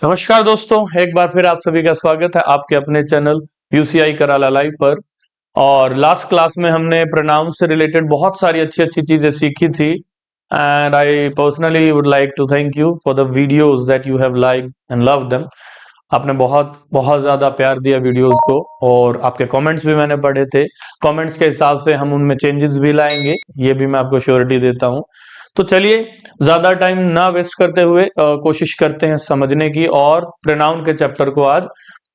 नमस्कार दोस्तों, एक बार फिर आप सभी का स्वागत है आपके अपने चैनल यूसीआई कराला लाइव पर। और लास्ट क्लास में हमने प्रोनाउंस से रिलेटेड बहुत सारी अच्छी अच्छी चीजें सीखी थी। And I personally would like to thank you for the videos that you have like and love them. आपने बहुत बहुत ज्यादा प्यार दिया वीडियोस को, और आपके कमेंट्स भी मैंने पढ़े थे। कमेंट्स के हिसाब से हम उनमें चेंजेस भी लाएंगे, ये भी मैं आपको श्योरिटी देता हूँ। तो चलिए, ज्यादा टाइम ना वेस्ट करते हुए कोशिश करते हैं समझने की, और प्रोनाउन के चैप्टर को आज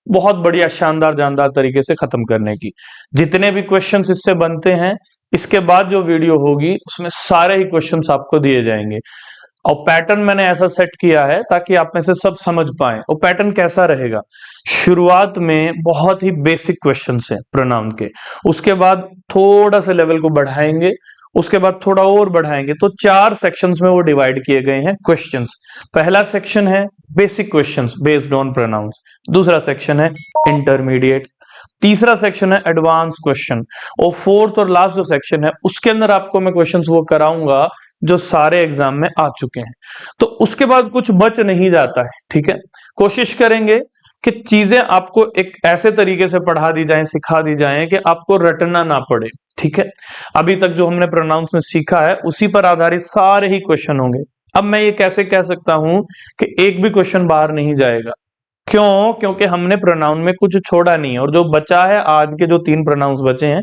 बहुत बढ़िया शानदार जानदार तरीके से खत्म करने की। जितने भी क्वेश्चंस इससे बनते हैं, इसके बाद जो वीडियो होगी उसमें सारे ही क्वेश्चंस आपको दिए जाएंगे। और पैटर्न मैंने ऐसा सेट किया है ताकि आप में से सब समझ पाए। और पैटर्न कैसा रहेगा, शुरुआत में बहुत ही बेसिक क्वेश्चंस हैं प्रोनाउन के, उसके बाद थोड़ा सा लेवल को बढ़ाएंगे, उसके बाद थोड़ा और बढ़ाएंगे। तो 4 सेक्शंस में वो डिवाइड किए गए हैं क्वेश्चंस। पहला सेक्शन है basic questions based on pronouns, दूसरा सेक्शन है इंटरमीडिएट, तीसरा सेक्शन है एडवांस क्वेश्चन, और फोर्थ और लास्ट जो सेक्शन है उसके अंदर आपको मैं क्वेश्चंस वो कराऊंगा जो सारे एग्जाम में आ चुके हैं। तो उसके बाद कुछ बच नहीं जाता है, ठीक है। कोशिश करेंगे कि चीजें आपको एक ऐसे तरीके से पढ़ा दी जाएं, सिखा दी जाएं कि आपको रटना ना पड़े, ठीक है। अभी तक जो हमने प्रोनाउंस में सीखा है उसी पर आधारित सारे ही क्वेश्चन होंगे। अब मैं ये कैसे कह सकता हूं कि एक भी क्वेश्चन बाहर नहीं जाएगा? क्यों? क्योंकि हमने प्रोनाउन में कुछ छोड़ा नहीं है, और जो बचा है, आज के जो 3 प्रोनाउंस बचे हैं,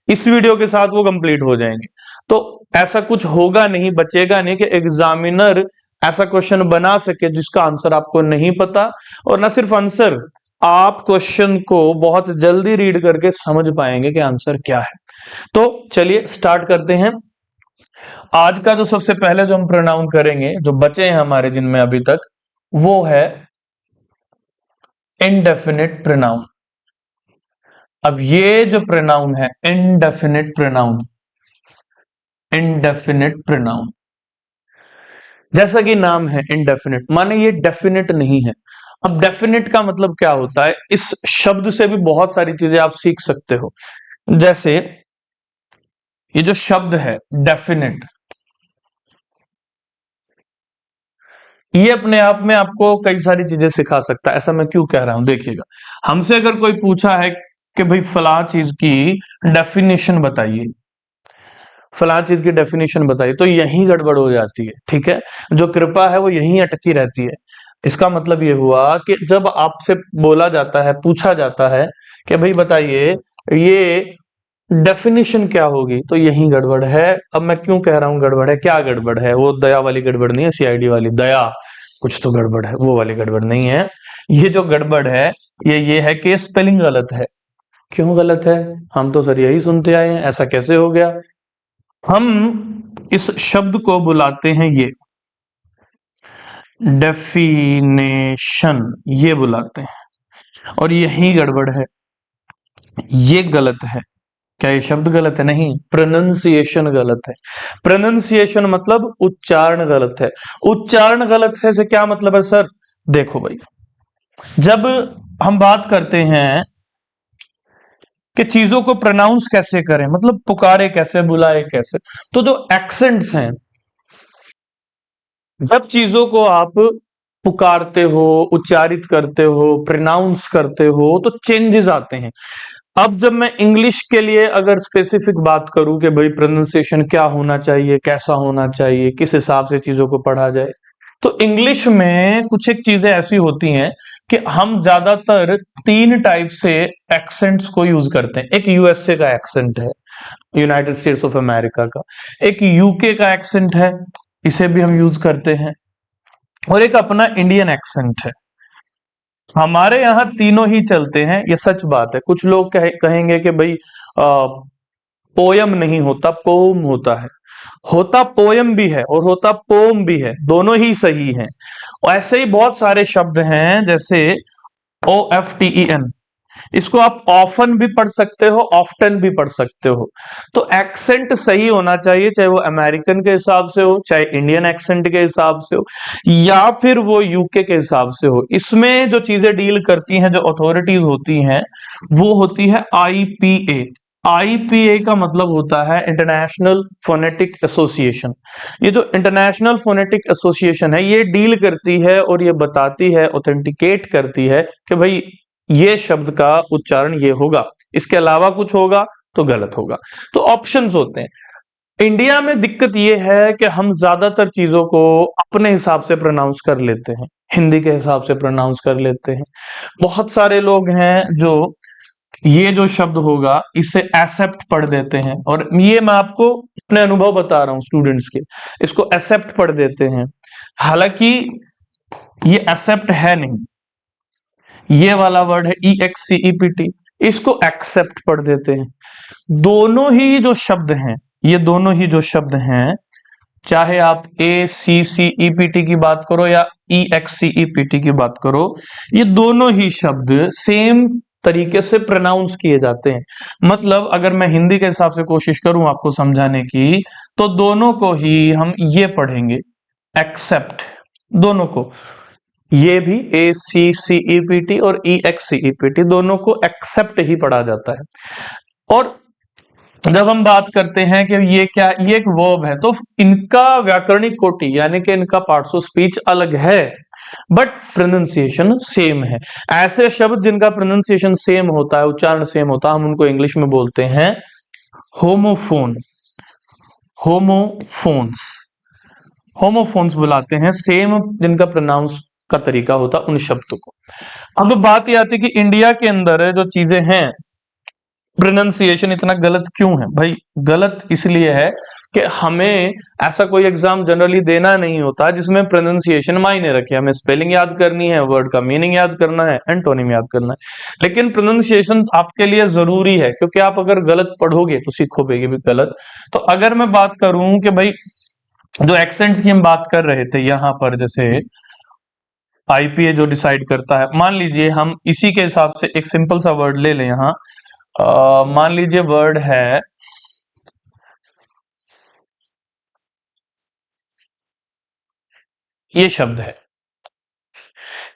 इस वीडियो के साथ वो कंप्लीट हो जाएंगे। तो ऐसा कुछ होगा नहीं, बचेगा नहीं कि एग्जामिनर ऐसा क्वेश्चन बना सके जिसका आंसर आपको नहीं पता। और ना सिर्फ आंसर, आप क्वेश्चन को बहुत जल्दी रीड करके समझ पाएंगे कि आंसर क्या है। तो चलिए स्टार्ट करते हैं। आज का जो सबसे पहले जो हम प्रोनाउन करेंगे, जो बचे हैं हमारे जिनमें अभी तक, वो है इनडेफिनिट प्रोनाउन। अब ये जो प्रोनाउन है इनडेफिनिट प्रोनाउन, इनडेफिनिट प्रोनाउन, जैसा कि नाम है इनडेफिनिट, माने ये डेफिनिट नहीं है। अब डेफिनिट का मतलब क्या होता है, इस शब्द से भी बहुत सारी चीजें आप सीख सकते हो। जैसे ये जो शब्द है डेफिनिट, ये अपने आप में आपको कई सारी चीजें सिखा सकता है। ऐसा मैं क्यों कह रहा हूं, देखिएगा। हमसे अगर कोई पूछा है कि भाई फला चीज की डेफिनेशन बताइए, फला चीज की डेफिनेशन बताइए, तो यही गड़बड़ हो जाती है, ठीक है। जो कृपा है वो यहीं अटकी रहती है। इसका मतलब ये हुआ कि जब आपसे बोला जाता है, पूछा जाता है कि भाई बताइए ये डेफिनेशन क्या होगी, तो यही गड़बड़ है। अब मैं क्यों कह रहा हूं गड़बड़ है, क्या गड़बड़ है? वो दया वाली गड़बड़ नहीं है, सीआईडी वाली दया, कुछ तो गड़बड़ है, वो वाली गड़बड़ नहीं है। ये जो गड़बड़ है, ये है कि स्पेलिंग गलत है। क्यों गलत है? हम तो सर यही सुनते आए हैं, ऐसा कैसे हो गया? हम इस शब्द को बुलाते हैं ये डेफिनेशन, ये बुलाते हैं, और यही गड़बड़ है, ये गलत है। क्या ये शब्द गलत है? नहीं, प्रोनंसिएशन गलत है। प्रोनंसिएशन मतलब उच्चारण गलत है। उच्चारण गलत है से क्या मतलब है सर? देखो भाई, जब हम बात करते हैं कि चीजों को प्रोनाउंस कैसे करें, मतलब पुकारे कैसे, बुलाए कैसे, तो जो एक्सेंट्स हैं, जब चीजों को आप पुकारते हो, उच्चारित करते हो, प्रोनाउंस करते हो, तो चेंजेस आते हैं। अब जब मैं इंग्लिश के लिए अगर स्पेसिफिक बात करूं कि भाई प्रोनाउंसिएशन क्या होना चाहिए, कैसा होना चाहिए, किस हिसाब से चीजों को पढ़ा जाए, तो इंग्लिश में कुछ एक चीजें ऐसी होती हैं कि हम ज्यादातर 3 टाइप से एक्सेंट्स को यूज करते हैं। एक यूएसए का एक्सेंट है, यूनाइटेड स्टेट्स ऑफ अमेरिका का। एक यूके का एक्सेंट है, इसे भी हम यूज करते हैं। और एक अपना इंडियन एक्सेंट है। हमारे यहाँ तीनों ही चलते हैं, ये सच बात है। कुछ लोग कहेंगे कि भाई पोयम नहीं होता, पोम होता है। होता पोयम भी है और होता पोम भी है, दोनों ही सही हैं। और ऐसे ही बहुत सारे शब्द हैं, जैसे OFTEN, इसको आप ऑफन भी पढ़ सकते हो, ऑफ्टन भी पढ़ सकते हो। तो एक्सेंट सही होना चाहिए, चाहे वो अमेरिकन के हिसाब से हो, चाहे इंडियन एक्सेंट के हिसाब से हो, या फिर वो यूके के हिसाब से हो। इसमें जो चीजें डील करती हैं, जो अथॉरिटीज होती हैं, वो होती है IPA, IPA का मतलब होता है इंटरनेशनल फोनेटिक एसोसिएशन। ये जो इंटरनेशनल फोनेटिक एसोसिएशन है ये डील करती है और ये बताती है, ऑथेंटिकेट करती है कि भाई ये शब्द का उच्चारण ये होगा, इसके अलावा कुछ होगा तो गलत होगा। तो ऑप्शंस होते हैं। इंडिया में दिक्कत ये है कि हम ज्यादातर चीजों को अपने हिसाब से प्रोनाउंस कर लेते हैं, हिंदी के हिसाब से प्रोनाउंस कर लेते हैं। बहुत सारे लोग हैं जो ये जो शब्द होगा इसे एक्सेप्ट पढ़ देते हैं, और ये मैं आपको अपने अनुभव बता रहा हूं स्टूडेंट्स के, इसको एक्सेप्ट पढ़ देते हैं, हालांकि ये एक्सेप्ट है नहीं। ये वाला वर्ड है EXCEPT, इसको एक्सेप्ट पढ़ देते हैं। दोनों ही जो शब्द हैं, ये दोनों ही जो शब्द हैं, चाहे आप ACCEPT की बात करो या EXCEPT की बात करो, ये दोनों ही शब्द सेम तरीके से प्रोनाउंस किए जाते हैं। मतलब अगर मैं हिंदी के हिसाब से कोशिश करूं आपको समझाने की, तो दोनों को ही हम ये पढ़ेंगे, एक्सेप्ट, दोनों को, ये भी ACCEPT और EXCEPT दोनों को एक्सेप्ट ही पढ़ा जाता है। और जब हम बात करते हैं कि ये क्या, ये एक वर्ब है, तो इनका व्याकरणिक कोटि यानी कि इनका पार्ट्स ऑफ स्पीच अलग है, बट प्रोनाउंसिएशन सेम है। ऐसे शब्द जिनका प्रोनाउंसिएशन सेम होता है, उच्चारण सेम होता है, हम उनको इंग्लिश में बोलते हैं होमोफोन, होमोफोन्स, होमोफोन्स बुलाते हैं, सेम जिनका प्रोनाउंस का तरीका होता है उन शब्दों को। अब बात यह आती है कि इंडिया के अंदर जो चीजें हैं, प्रोनाउंसिएशन इतना गलत क्यों है? भाई गलत इसलिए है कि हमें ऐसा कोई एग्जाम जनरली देना नहीं होता जिसमें प्रोनाउंसिएशन मायने रखे। हमें स्पेलिंग याद करनी है, वर्ड का मीनिंग याद करना है, एंटोनिम याद करना है, लेकिन प्रोनाउंसिएशन आपके लिए जरूरी है, क्योंकि आप अगर गलत पढ़ोगे तो सीखोगे भी गलत। तो अगर मैं बात करूं कि भाई जो एक्सेंट की हम बात कर रहे थे यहां पर, जैसे IPA जो डिसाइड करता है, मान लीजिए हम इसी के हिसाब से एक सिंपल सा वर्ड ले लें यहां, मान लीजिए वर्ड है ये शब्द है,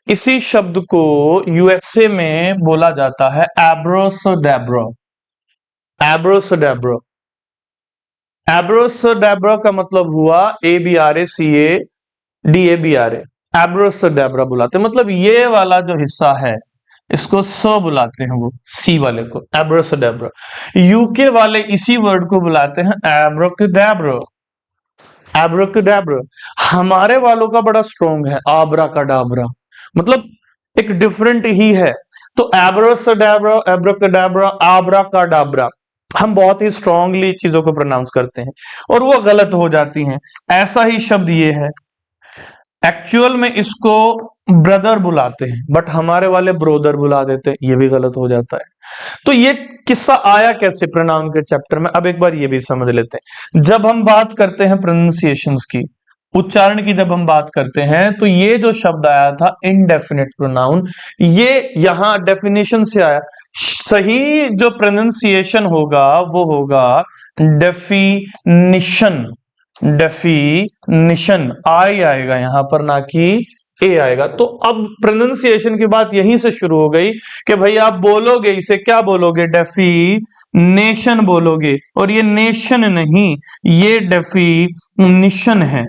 इसी शब्द को USA में बोला जाता है एब्रोसोडेब्रो, एब्रोसोडेब्रो। एब्रोसोडेब्रो का मतलब हुआ ABRACADABRA, एब्रोसोडेब्रा बुलाते, मतलब ये वाला जो हिस्सा है इसको सो बुलाते हैं, वो सी वाले को एब्रोसोडेब्रा। UK वाले इसी वर्ड को बुलाते हैं एब्रोकडाब्रो, एब्रोकडाब्रा। हमारे वालों का बड़ा स्ट्रॉन्ग है आब्राकाडाब्रा, मतलब एक डिफरेंट ही है। तो एब्रोसोडेब्रा, एब्रोकडाब्रा, आब्राकाडाब्रा, हम बहुत ही स्ट्रांगली चीजों को प्रोनाउंस करते हैं और वो गलत हो जाती हैं। ऐसा ही शब्द ये है, एक्चुअल में इसको ब्रदर बुलाते हैं, बट हमारे वाले ब्रोदर बुला देते हैं, ये भी गलत हो जाता है। तो ये किस्सा आया कैसे प्रोनाउन के चैप्टर में, अब एक बार ये भी समझ लेते हैं। जब हम बात करते हैं प्रोनाउंसिएशंस की, उच्चारण की जब हम बात करते हैं, तो ये जो शब्द आया था इनडेफिनेट प्रोनाउन, ये यहां डेफिनेशन से आया। सही जो प्रोनाउंसिएशन होगा वो होगा डेफिनिशन, डेफिनिशन, आई आएगा यहां पर, ना कि ए आएगा। तो अब प्रोनाउंसिएशन की बात यहीं से शुरू हो गई कि भाई आप बोलोगे इसे क्या बोलोगे, डेफिनेशन बोलोगे, और ये नेशन नहीं, ये डेफिनिशन है।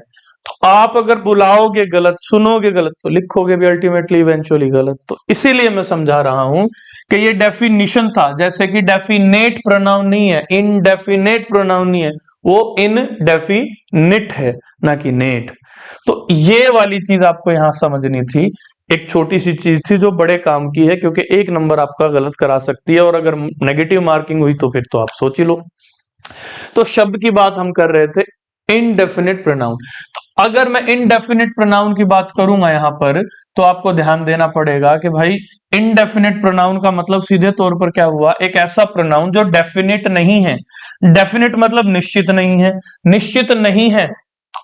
तो आप अगर बुलाओगे गलत, सुनोगे गलत, तो लिखोगे भी अल्टीमेटली इवेंचुअली गलत। तो इसीलिए मैं समझा रहा हूं कि ये डेफिनिशन था, जैसे कि डेफिनेट प्रोनाउन नहीं है, इनडेफिनेट प्रोनाउन नहीं है, वो इनडेफिनिट है, ना कि नेट। तो ये वाली चीज आपको यहां समझनी थी, एक छोटी सी चीज थी जो बड़े काम की है, क्योंकि एक नंबर आपका गलत करा सकती है, और अगर नेगेटिव मार्किंग हुई तो फिर तो आप सोच ही लो। तो शब्द की बात हम कर रहे थे इनडेफिनेट प्रोनाउन। तो अगर मैं इनडेफिनेट प्रोनाउन की बात करूंगा यहां पर, तो आपको ध्यान देना पड़ेगा कि भाई इनडेफिनेट प्रोनाउन का मतलब सीधे तौर पर क्या हुआ, एक ऐसा प्रोनाउन जो डेफिनेट नहीं है। डेफिनेट मतलब निश्चित नहीं है, निश्चित नहीं है,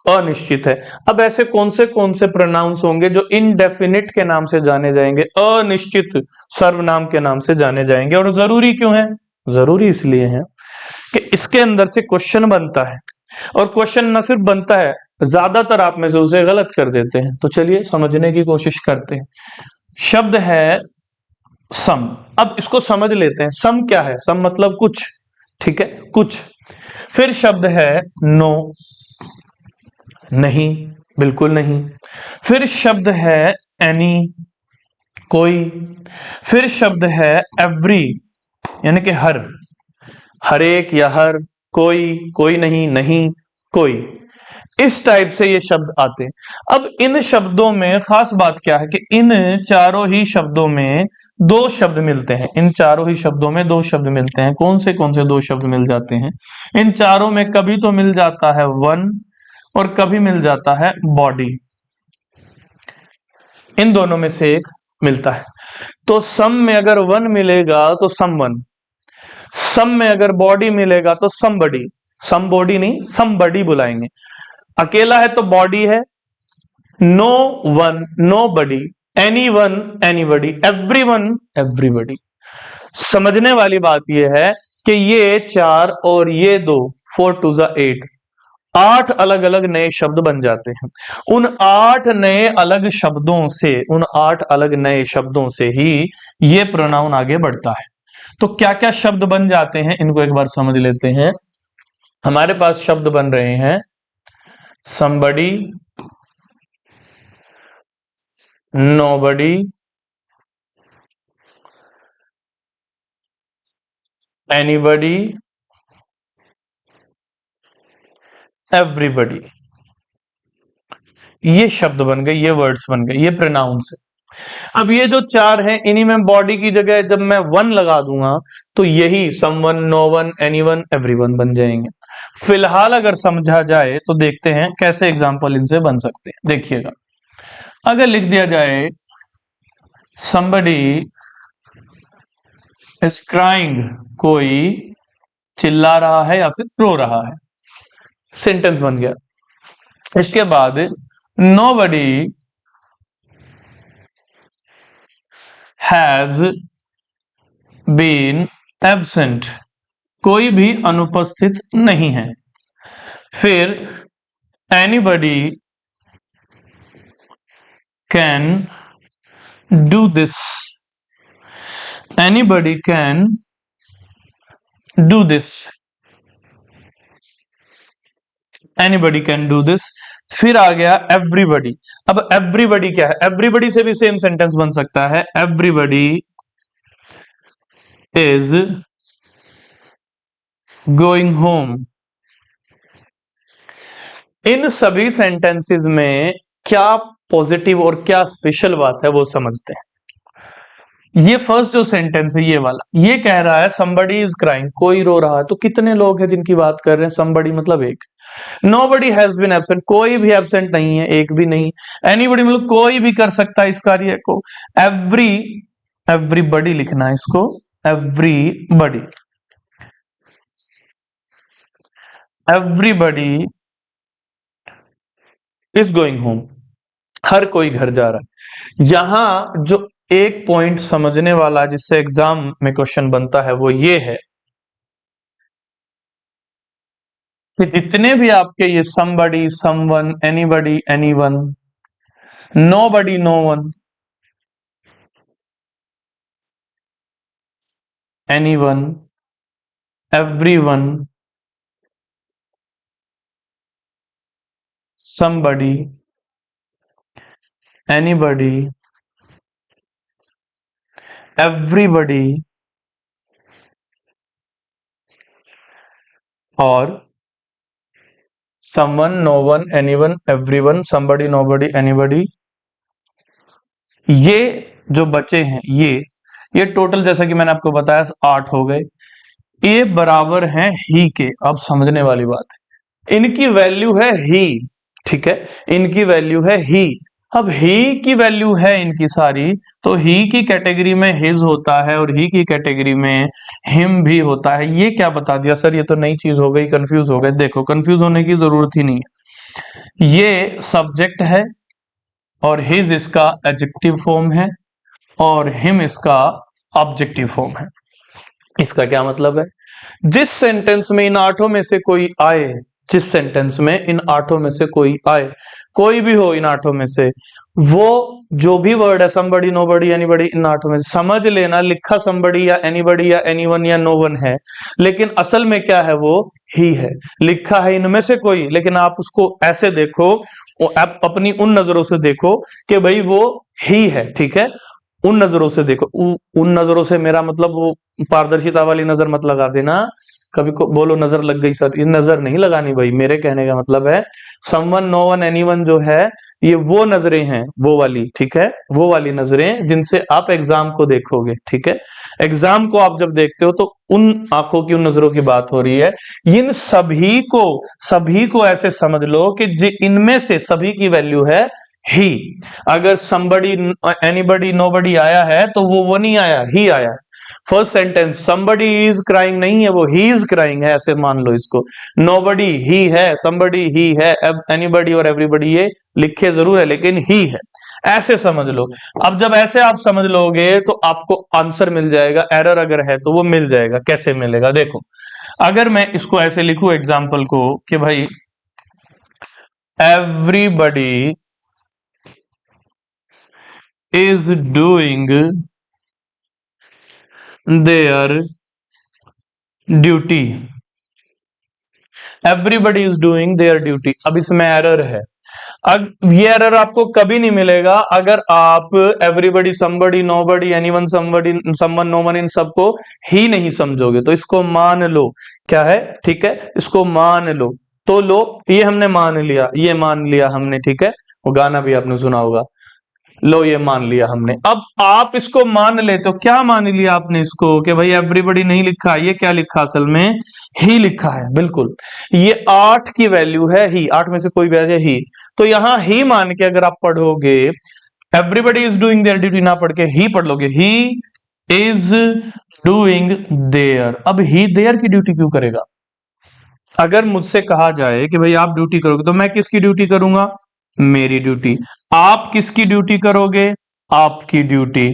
अनिश्चित है। अब ऐसे कौन से प्रोनाउंस होंगे जो इनडेफिनेट के नाम से जाने जाएंगे, अनिश्चित सर्वनाम के नाम से जाने जाएंगे? और जरूरी क्यों है? जरूरी इसलिए है कि इसके अंदर से क्वेश्चन बनता है, और क्वेश्चन न सिर्फ बनता है, ज्यादातर आप में से उसे गलत कर देते हैं। तो चलिए समझने की कोशिश करते हैं। शब्द है सम, अब इसको समझ लेते हैं। सम क्या है? सम मतलब कुछ, ठीक है, कुछ। फिर शब्द है नो, नहीं, बिल्कुल नहीं। फिर शब्द है एनी, कोई। फिर शब्द है एवरी, यानी कि हर एक या हर, कोई, कोई नहीं, नहीं, कोई। इस टाइप से ये शब्द आते हैं। अब इन शब्दों में खास बात क्या है कि इन चारों ही शब्दों में दो शब्द मिलते हैं। इन चारों ही शब्दों में दो शब्द मिलते हैं। कौन से दो शब्द मिल जाते हैं इन चारों में? कभी तो मिल जाता है वन और कभी मिल जाता है बॉडी। इन दोनों में से एक मिलता है। तो सम में अगर वन मिलेगा तो सम वन, सम में अगर बॉडी मिलेगा तो सम बडी। सम बॉडी नहीं, सम बडी बुलाएंगे। अकेला है तो बॉडी है। No one, nobody. Anyone, anybody. Everyone, everybody. समझने वाली बात यह है कि ये चार और ये दो, 4 2 8, 8 अलग अलग नए शब्द बन जाते हैं। उन 8 नए अलग शब्दों से, उन 8 अलग नए शब्दों से ही ये प्रोनाउन आगे बढ़ता है। तो क्या क्या शब्द बन जाते हैं इनको एक बार समझ लेते हैं। हमारे पास शब्द बन रहे हैं somebody, nobody, anybody, everybody। ये शब्द बन गए, ये वर्ड्स बन गए, ये प्रोनाउंस है। अब ये जो चार हैं इन्हीं में बॉडी की जगह जब मैं वन लगा दूंगा तो यही someone, no one, anyone, everyone बन जाएंगे। फिलहाल अगर समझा जाए तो देखते हैं कैसे एग्जाम्पल इनसे बन सकते हैं। देखिएगा, अगर लिख दिया जाए somebody is crying, कोई चिल्ला रहा है या फिर रो रहा है, सेंटेंस बन गया। इसके बाद nobody has been absent, कोई भी अनुपस्थित नहीं है। फिर anybody can do this, anybody can do this, anybody can do this। फिर आ गया everybody। अब everybody क्या है? everybody से भी सेम सेंटेंस बन सकता है, everybody is going home। इन सभी सेंटेंसेस में क्या पॉजिटिव और क्या स्पेशल बात है वो समझते हैं। ये फर्स्ट जो सेंटेंस है ये वाला, ये कह रहा है somebody is crying, कोई रो रहा है। तो कितने लोग हैं जिनकी बात कर रहे हैं? somebody मतलब एक। nobody has been absent, कोई भी एबसेंट नहीं है, एक भी नहीं। anybody मतलब कोई भी कर सकता है इस कार्य को। everybody लिखना है इसको, everybody, everybody is going home, हर कोई घर जा रहा है। यहां जो एक पॉइंट समझने वाला जिससे एग्जाम में क्वेश्चन बनता है वो ये है कि जितने भी आपके ये somebody, someone, anybody, anyone, nobody, no one, anyone, everyone, somebody, anybody, everybody और someone, no one, anyone, everyone, somebody, nobody, anybody, ये जो बचे हैं ये टोटल जैसा कि मैंने आपको बताया 8 हो गए। ये बराबर हैं ही के। अब समझने वाली बात है, इनकी वैल्यू है ही, ठीक है, इनकी वैल्यू है ही। अब ही की वैल्यू है इनकी सारी, तो ही की कैटेगरी में हिज होता है और ही की कैटेगरी में हिम भी होता है। ये क्या बता दिया सर? ये तो नई चीज हो गई, कंफ्यूज हो गए। देखो, कंफ्यूज होने की जरूरत ही नहीं है। ये सब्जेक्ट है और हिज इसका एडजेक्टिव फॉर्म है और हिम इसका ऑब्जेक्टिव फॉर्म है। इसका क्या मतलब है? जिस सेंटेंस में इन 8 में से कोई आए, जिस सेंटेंस में इन 8 में से कोई आए, कोई भी हो इन 8 में से, वो जो भी वर्ड है somebody, nobody, anybody, इन आठ में समझ लेना लिखा somebody या anybody या anyone या no one है, लेकिन असल में क्या है, वो ही है। लिखा है इनमें से कोई, लेकिन आप उसको ऐसे देखो, आप अपनी उन नजरों से देखो कि भाई वो ही है, ठीक है। उन नजरों से देखो, उन नजरों से मेरा मतलब वो पारदर्शिता वाली नजर मत लगा देना। कभी को बोलो नजर लग गई सर, ये नजर नहीं लगानी भाई, मेरे कहने का मतलब है समवन, नो वन, एनीवन जो है, ये वो नजरें हैं, वो वाली, ठीक है, वो वाली नजरें जिनसे आप एग्जाम को देखोगे, ठीक है। एग्जाम को आप जब देखते हो तो उन आंखों की, उन नजरों की बात हो रही है। इन सभी को ऐसे समझ लो कि इनमें से सभी की वैल्यू है ही। अगर somebody, anybody, nobody आया है तो वो नहीं आया, ही आया। First sentence somebody is crying नहीं है, वो he is crying है, ऐसे मान लो इसको। nobody ही है, somebody ही है, अब anybody और everybody ये लिखे जरूर है लेकिन ही है, ऐसे समझ लो। अब जब ऐसे आप समझ लोगे तो आपको आंसर मिल जाएगा। एरर अगर है तो वो मिल जाएगा। कैसे मिलेगा देखो, अगर मैं इसको ऐसे लिखूं एग्जाम्पल को कि भाई everybody is doing their duty, everybody is doing there duty. अब इसमें एरर है। अब ये एरर आपको कभी नहीं मिलेगा अगर आप everybody, somebody, nobody, anyone, somebody, someone, no one, इन सबको ही नहीं समझोगे। तो इसको मान लो, क्या है, ठीक है, इसको मान लो। तो लो, ये हमने मान लिया, ये मान लिया हमने, ठीक है। वो गाना भी आपने सुना होगा, लो ये मान लिया हमने। अब आप इसको मान ले तो क्या मान लिया आपने इसको कि भाई एवरीबडी नहीं लिखा, ये क्या लिखा, असल में ही लिखा है, बिल्कुल। ये 8 की वैल्यू है ही, 8 में से कोई भी है ही। तो यहां ही मान के अगर आप पढ़ोगे everybody is doing there duty, ना पढ़ के ही पढ़ लोगे, ही इज डूइंग देयर। अब ही देयर की ड्यूटी क्यों करेगा? अगर मुझसे कहा जाए कि भाई आप ड्यूटी करोगे तो मैं किसकी ड्यूटी करूंगा? मेरी ड्यूटी। आप किसकी ड्यूटी करोगे? आपकी ड्यूटी।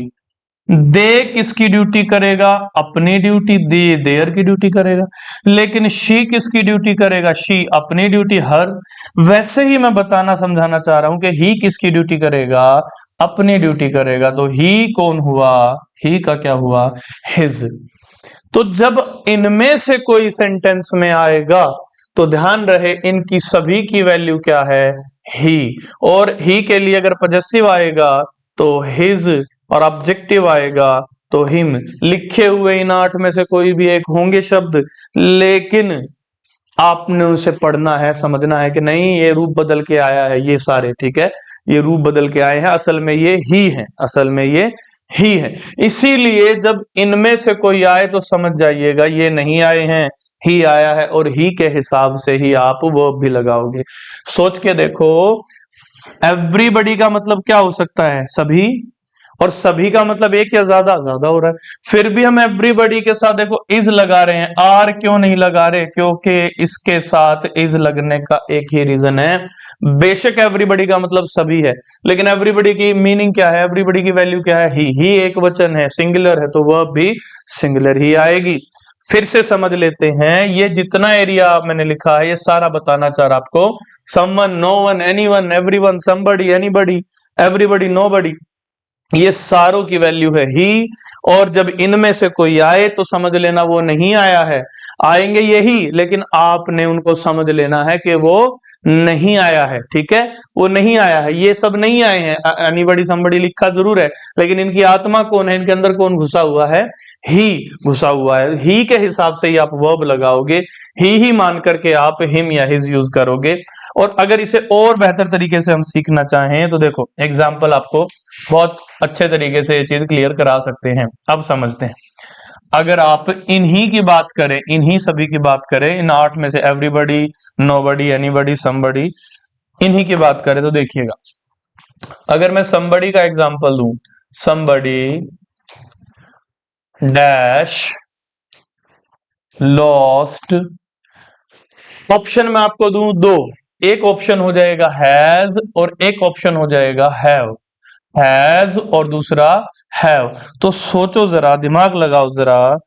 दे किसकी ड्यूटी करेगा? अपनी ड्यूटी। दे देयर की ड्यूटी करेगा। लेकिन शी किसकी ड्यूटी करेगा? शी अपनी ड्यूटी। हर। वैसे ही मैं बताना समझाना चाह रहा हूं कि ही किसकी ड्यूटी करेगा? अपनी ड्यूटी करेगा। तो ही कौन हुआ? ही का क्या हुआ? हिज। तो जब इनमें से कोई सेंटेंस में आएगा तो ध्यान रहे इनकी सभी की वैल्यू क्या है? ही। और ही के लिए अगर पजेसिव आएगा तो हिज, और ऑब्जेक्टिव आएगा तो हिम। लिखे हुए इन 8 में से कोई भी एक होंगे शब्द, लेकिन आपने उसे पढ़ना है, समझना है कि नहीं ये रूप बदल के आया है, ये सारे, ठीक है, ये रूप बदल के आए हैं, असल में ये ही है, असल में ये ही है। इसीलिए जब इनमें से कोई आए तो समझ जाइएगा ये नहीं आए हैं, ही आया है, और ही के हिसाब से ही आप वो भी लगाओगे। सोच के देखो, एवरीबडी का मतलब क्या हो सकता है? सभी। और सभी का मतलब एक या ज्यादा? ज्यादा हो रहा है। फिर भी हम एवरीबडी के साथ देखो इज लगा रहे हैं। आर क्यों नहीं लगा रहे? क्योंकि इसके साथ इज लगने का एक ही रीजन है। बेशक एवरीबडी का मतलब सभी है, लेकिन एवरीबडी की मीनिंग क्या है? एवरीबडी की वैल्यू क्या है? ही एक वचन है, सिंगुलर है, तो वह भी सिंगुलर ही आएगी। फिर से समझ लेते हैं, ये जितना एरिया मैंने लिखा है ये सारा बताना चाह रहा आपको। Someone, no one, anyone, everyone, somebody, anybody, everybody, nobody, ये सारों की वैल्यू है ही। और जब इनमें से कोई आए तो समझ लेना वो नहीं आया है। आएंगे यही, लेकिन आपने उनको समझ लेना है कि वो नहीं आया है, ठीक है, वो नहीं आया है। ये सब नहीं आए हैं। एनीबडी, समबडी लिखा जरूर है, लेकिन इनकी आत्मा कौन है? इनके अंदर कौन घुसा हुआ है? ही घुसा हुआ है। ही के हिसाब से ही आप वर्ब लगाओगे, ही मान करके आप हिम या हिज यूज करोगे। और अगर इसे और बेहतर तरीके से हम सीखना चाहें तो देखो एग्जाम्पल आपको बहुत अच्छे तरीके से ये चीज क्लियर करा सकते हैं। अब समझते हैं, अगर आप इन्हीं की बात करें, इन्हीं सभी की बात करें, इन 8 में से एवरीबडी, नोबडी, एनीबडी, समबडी, इन्हीं की बात करें तो देखिएगा, अगर मैं समबडी का एग्जांपल दूं, समबडी डैश लॉस्ट, ऑप्शन में आपको दूं दो, एक ऑप्शन हो जाएगा हैज और एक ऑप्शन हो जाएगा हैव। हैज और दूसरा हैव। तो सोचो जरा, दिमाग लगाओ जरा,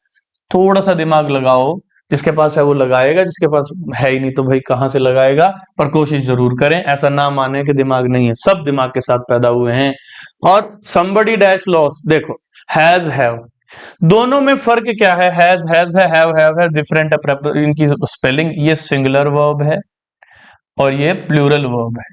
थोड़ा सा दिमाग लगाओ जिसके पास है वो लगाएगा, जिसके पास है ही नहीं तो भाई कहां से लगाएगा, पर कोशिश जरूर करें, ऐसा ना माने कि दिमाग नहीं है, सब दिमाग के साथ पैदा हुए हैं। और somebody डैश लॉस्ट, देखो हैज हैव, दोनों में फर्क क्या है, हैज है, हैव है, डिफरेंट है इनकी स्पेलिंग, ये सिंगुलर वर्ब है और ये प्लूरल वर्ब है।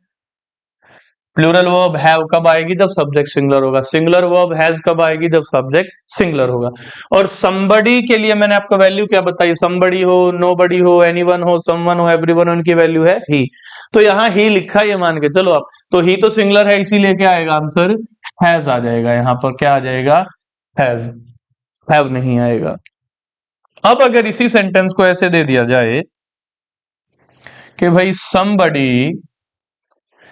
प्लूरल वर्ब हैव कब आएगी, जब सब्जेक्ट सिंगुलर होगा, सिंगुलर वर्ब हैज कब आएगी, जब सब्जेक्ट सिंगुलर होगा। और somebody के लिए मैंने आपको वैल्यू क्या बताई, somebody हो, nobody हो, anyone हो, someone हो, everyone हो, उनकी वैल्यू है ही। तो यहाँ ही लिखा है, ये मान के चलो आप, तो ही तो सिंगुलर है, इसीलिए क्या आएगा आंसर, हैज आ जाएगा, यहाँ पर क्या आ जाएगा, हैज, हैव नहीं आएगा। अब अगर इसी सेंटेंस को ऐसे दे दिया जाए कि भाई somebody,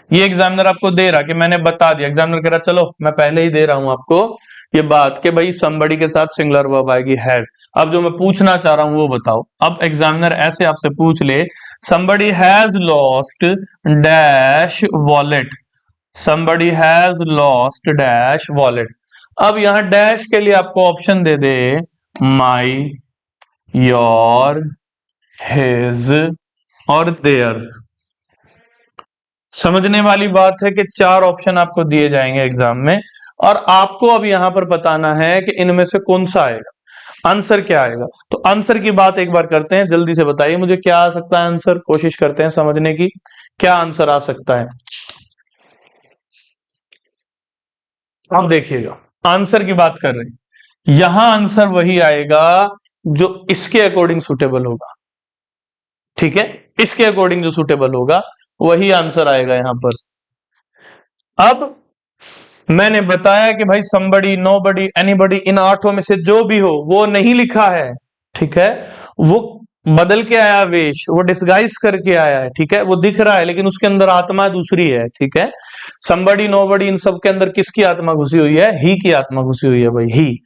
ये एग्जामिनर आपको दे रहा कि मैंने बता दिया, एग्जामिनर कह रहा चलो मैं पहले ही दे रहा हूं आपको ये बात कि भाई somebody के साथ सिंगुलर वर्ब आएगी हैज। अब जो मैं पूछना चाह रहा हूं वो बताओ। अब एग्जामिनर ऐसे आपसे पूछ ले, somebody has lost dash wallet, somebody has lost dash wallet। अब यहां डैश के लिए आपको option they they, my, your, his और देयर। समझने वाली बात है कि 4 ऑप्शन आपको दिए जाएंगे एग्जाम में, और आपको अब यहां पर बताना है कि इनमें से कौन सा आएगा, आंसर क्या आएगा। तो आंसर की बात एक बार करते हैं, जल्दी से बताइए मुझे क्या आ सकता है आंसर, कोशिश करते हैं समझने की, क्या आंसर आ सकता है। अब देखिएगा, आंसर की बात कर रहे हैं, यहां आंसर वही आएगा जो इसके अकॉर्डिंग सुटेबल होगा, ठीक है, इसके अकॉर्डिंग जो सुटेबल होगा वही आंसर आएगा यहां पर। अब मैंने बताया कि भाई somebody, nobody, anybody, इन 8 में से जो भी हो वो नहीं लिखा है, ठीक है, वो बदल के आया वेश, वो डिस्गाइज करके आया है, ठीक है, वो दिख रहा है लेकिन उसके अंदर आत्मा दूसरी है, ठीक है। somebody, nobody, इन सब के अंदर किसकी आत्मा घुसी हुई है, ही की आत्मा घुसी हुई है भाई, ही।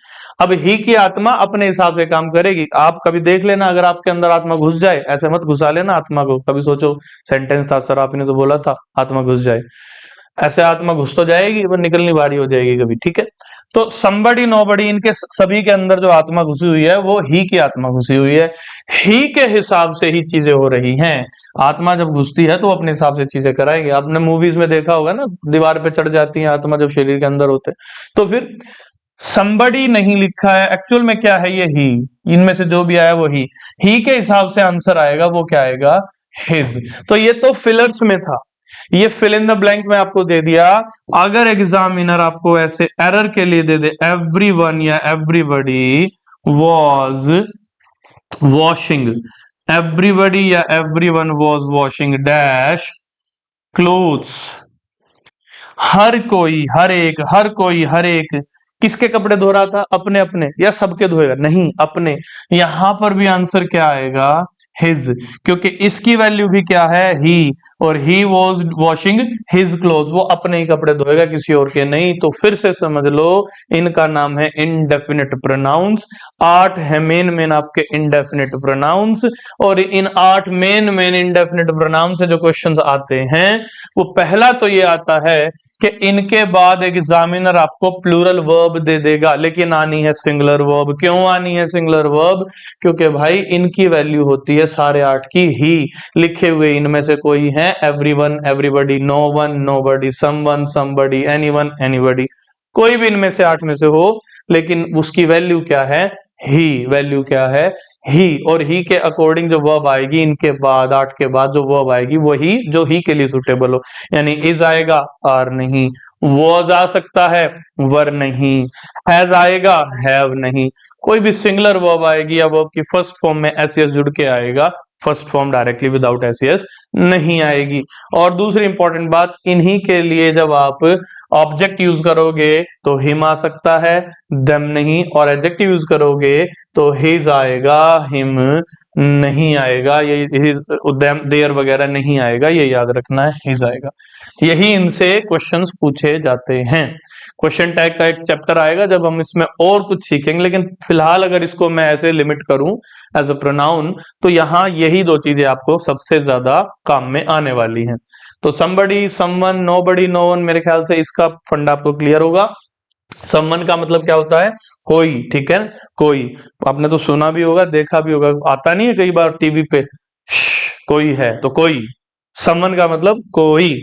अब ही की आत्मा अपने हिसाब से काम करेगी, आप कभी देख लेना अगर आपके अंदर आत्मा घुस जाए, ऐसे मत घुसा लेना आत्मा को, कभी सोचो सेंटेंस था सर आपने तो बोला था आत्मा घुस जाए, ऐसे आत्मा घुस तो जाएगी पर निकलनी भारी हो जाएगी कभी, ठीक है। तो somebody, nobody, इनके सभी के अंदर जो आत्मा घुसी हुई है वो ही की आत्मा घुसी हुई है, ही के हिसाब से ही चीजें हो रही हैं। आत्मा जब घुसती है तो अपने हिसाब से चीजें कराएंगे, आपने मूवीज में देखा होगा ना, दीवार पे चढ़ जाती है आत्मा जब शरीर के अंदर होते, तो फिर somebody नहीं लिखा है, एक्चुअल में क्या है ये ही, इनमें से जो भी आया वो ही के हिसाब से आंसर आएगा, वो क्या आएगा, हिज। तो ये तो फिलर्स में था, ये फिल इन द ब्लैंक में आपको दे दिया। अगर एग्जामिनर आपको ऐसे एरर के लिए दे दे, एवरीवन या एवरीबॉडी वाज वॉशिंग, एवरीबॉडी या everyone was washing dash clothes, हर कोई, हर कोई, हर एक किसके कपड़े धो रहा था, अपने अपने, या सबके धोएगा, नहीं अपने। यहां पर भी आंसर क्या आएगा, हिज, क्योंकि इसकी वैल्यू भी क्या है, ही, और he was washing his cloth, वो अपने ही कपड़े धोएगा किसी और के नहीं। तो फिर से समझ लो, इनका नाम है इनडेफिनिट प्रोनाउंस। 8 है मेन आपके इनडेफिनिट प्रोनाउंस, और इन 8 मेन इनडेफिनिट प्रोनाउंस से जो क्वेश्चंस आते हैं वो पहला तो ये आता है कि इनके बाद एग्जामिनर आपको प्लूरल वर्ब दे देगा, लेकिन आनी है सिंगुलर वर्ब। क्यों आनी है सिंगुलर वर्ब, क्योंकि भाई इनकी वैल्यू होती है सारे 8 की ही, लिखे हुए इनमें से कोई है everyone, everybody, no one, nobody, someone, somebody, anyone, anybody, कोई भी इनमें से 8 में से हो, लेकिन उसकी वैल्यू क्या है, ही, वैल्यू क्या है, ही। और ही के अकॉर्डिंग जो वर्ब आएगी इनके बाद, 8 के बाद जो वर्ब आएगी वही जो ही के लिए सुटेबल हो, यानी इज आएगा, आर नहीं, वॉज आ सकता है, वर नहीं, हैज आएगा, हैव नहीं, कोई भी सिंगुलर वर्ब आएगी या वर्ब की फर्स्ट फॉर्म में एस जुड़ के आएगा, first form directly without S नहीं आएगी। और दूसरी इंपॉर्टेंट बात, इन्हीं के लिए जब आप ऑब्जेक्ट यूज करोगे तो हिम आ सकता है, देम नहीं, और एडजेक्टिव यूज करोगे तो हिज आएगा, हिम नहीं आएगा, ये देम देयर वगैरह नहीं आएगा, ये याद रखना है, हिज आएगा। यही इनसे क्वेश्चंस पूछे जाते हैं। क्वेश्चन टैग का एक चैप्टर आएगा जब हम इसमें और कुछ सीखेंगे, लेकिन फिलहाल अगर इसको मैं ऐसे लिमिट करूं एज अ प्रोनाउन, तो यहां यही 2 चीजें आपको सबसे ज्यादा काम में आने वाली हैं। तो somebody, someone, nobody, no one, मेरे ख्याल से इसका फंडा आपको क्लियर होगा। समवन का मतलब क्या होता है? कोई, ठीक है, कोई। आपने तो सुना भी होगा, देखा भी होगा, आता नहीं है कई बार टीवी पे, कोई है तो कोई। समवन का मतलब कोई।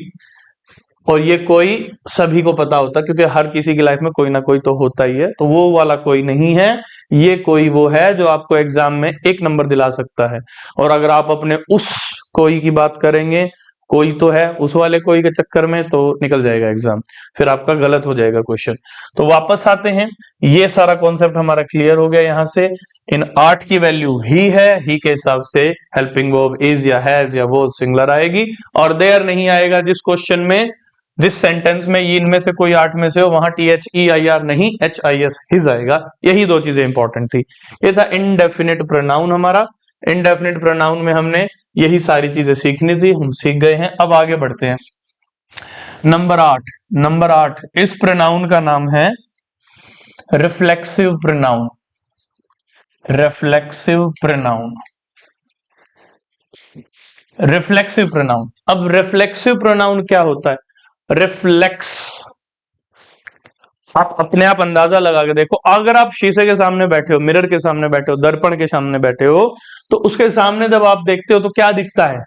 और ये कोई सभी को पता होता है, क्योंकि हर किसी की लाइफ में कोई ना कोई तो होता ही है। तो वो वाला कोई नहीं है, ये कोई वो है जो आपको एग्जाम में 1 नंबर दिला सकता है। और अगर आप अपने उस कोई की बात करेंगे, कोई तो है, उस वाले कोई के चक्कर में तो निकल जाएगा एग्जाम, फिर आपका गलत हो जाएगा क्वेश्चन। तो वापस आते हैं, ये सारा कॉन्सेप्ट हमारा क्लियर हो गया। यहां से इन 8 की वैल्यू ही है, ही के हिसाब से हेल्पिंग वर्ब इज या हैज या वो सिंगुलर आएगी, और देयर नहीं आएगा। जिस क्वेश्चन में, जिस सेंटेंस में ये इनमें से कोई 8 में से हो, वहां THEIR नहीं, HIS हिज आएगा। यही 2 चीजें इंपॉर्टेंट थी। ये था इनडेफिनिट प्रोनाउन हमारा। इनडेफिनिट प्रोनाउन में हमने यही सारी चीजें सीखनी थी, हम सीख गए हैं। अब आगे बढ़ते हैं। नंबर 8 इस प्रोनाउन का नाम है reflexive pronoun. Reflexive pronoun, reflexive pronoun. अब रिफ्लेक्सिव प्रोनाउन क्या होता है? रिफ्लेक्स, आप अपने आप अंदाजा लगा के देखो। अगर आप शीशे के सामने बैठे हो, मिरर के सामने बैठे हो, दर्पण के सामने बैठे हो, तो उसके सामने जब आप देखते हो तो क्या दिखता है?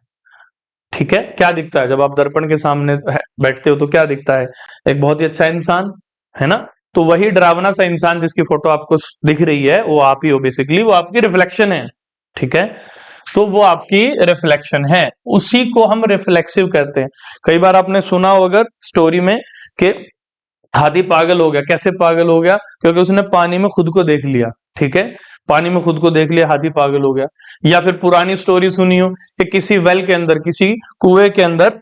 ठीक है, क्या दिखता है? जब आप दर्पण के सामने बैठते हो तो क्या दिखता है? एक बहुत ही अच्छा इंसान, है ना? तो वही डरावना सा इंसान जिसकी फोटो आपको दिख रही है, वो आप ही हो बेसिकली, वो आपकी रिफ्लेक्शन है। ठीक है, तो वो आपकी रिफ्लेक्शन है, उसी को हम रिफ्लेक्सिव कहते हैं। कई बार आपने सुना हो अगर स्टोरी में कि हाथी पागल हो गया। कैसे पागल हो गया? क्योंकि उसने पानी में खुद को देख लिया। ठीक है, पानी में खुद को देख लिया, हाथी पागल हो गया। या फिर पुरानी स्टोरी सुनी हो कि किसी वेल के अंदर, किसी कुएं के अंदर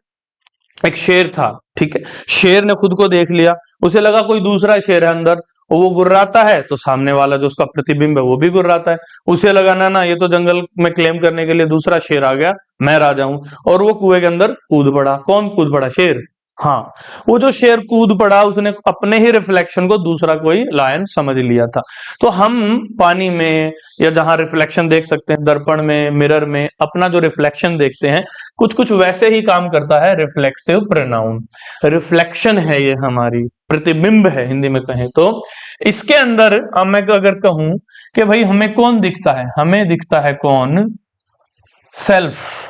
एक शेर था। ठीक है, शेर ने खुद को देख लिया, उसे लगा कोई दूसरा शेर है अंदर, और वो गुर्राता है तो सामने वाला जो उसका प्रतिबिंब है वो भी गुर्राता है। उसे लगा ना ना, ये तो जंगल में क्लेम करने के लिए दूसरा शेर आ गया, मैं राजा हूं, और वो कुएं के अंदर कूद पड़ा। कौन कूद पड़ा? शेर। हाँ, वो जो शेर कूद पड़ा, उसने अपने ही रिफ्लेक्शन को दूसरा कोई लायन समझ लिया था। तो हम पानी में, या जहां रिफ्लेक्शन देख सकते हैं, दर्पण में, मिरर में, अपना जो रिफ्लेक्शन देखते हैं, कुछ कुछ वैसे ही काम करता है रिफ्लेक्सिव प्रोनाउन। रिफ्लेक्शन है ये, हमारी प्रतिबिंब है हिंदी में कहें तो। इसके अंदर अब मैं अगर कहूं कि भाई हमें कौन दिखता है, हमें दिखता है कौन? सेल्फ।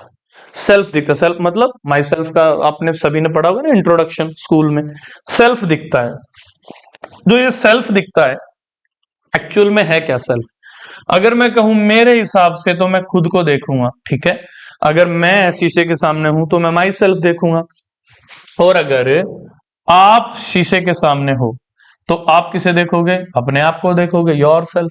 सेल्फ दिखता है। सेल्फ मतलब माई सेल्फ का आपने सभी ने पढ़ा होगा ना इंट्रोडक्शन स्कूल में। सेल्फ दिखता है। जो ये सेल्फ दिखता है, एक्चुअल में है क्या सेल्फ? अगर मैं कहूं मेरे हिसाब से, तो मैं खुद को देखूंगा। ठीक है, अगर मैं शीशे के सामने हूं तो मैं माई सेल्फ देखूंगा। और अगर आप शीशे के सामने हो तो आप किसे देखोगे? अपने आप को देखोगे, योर सेल्फ।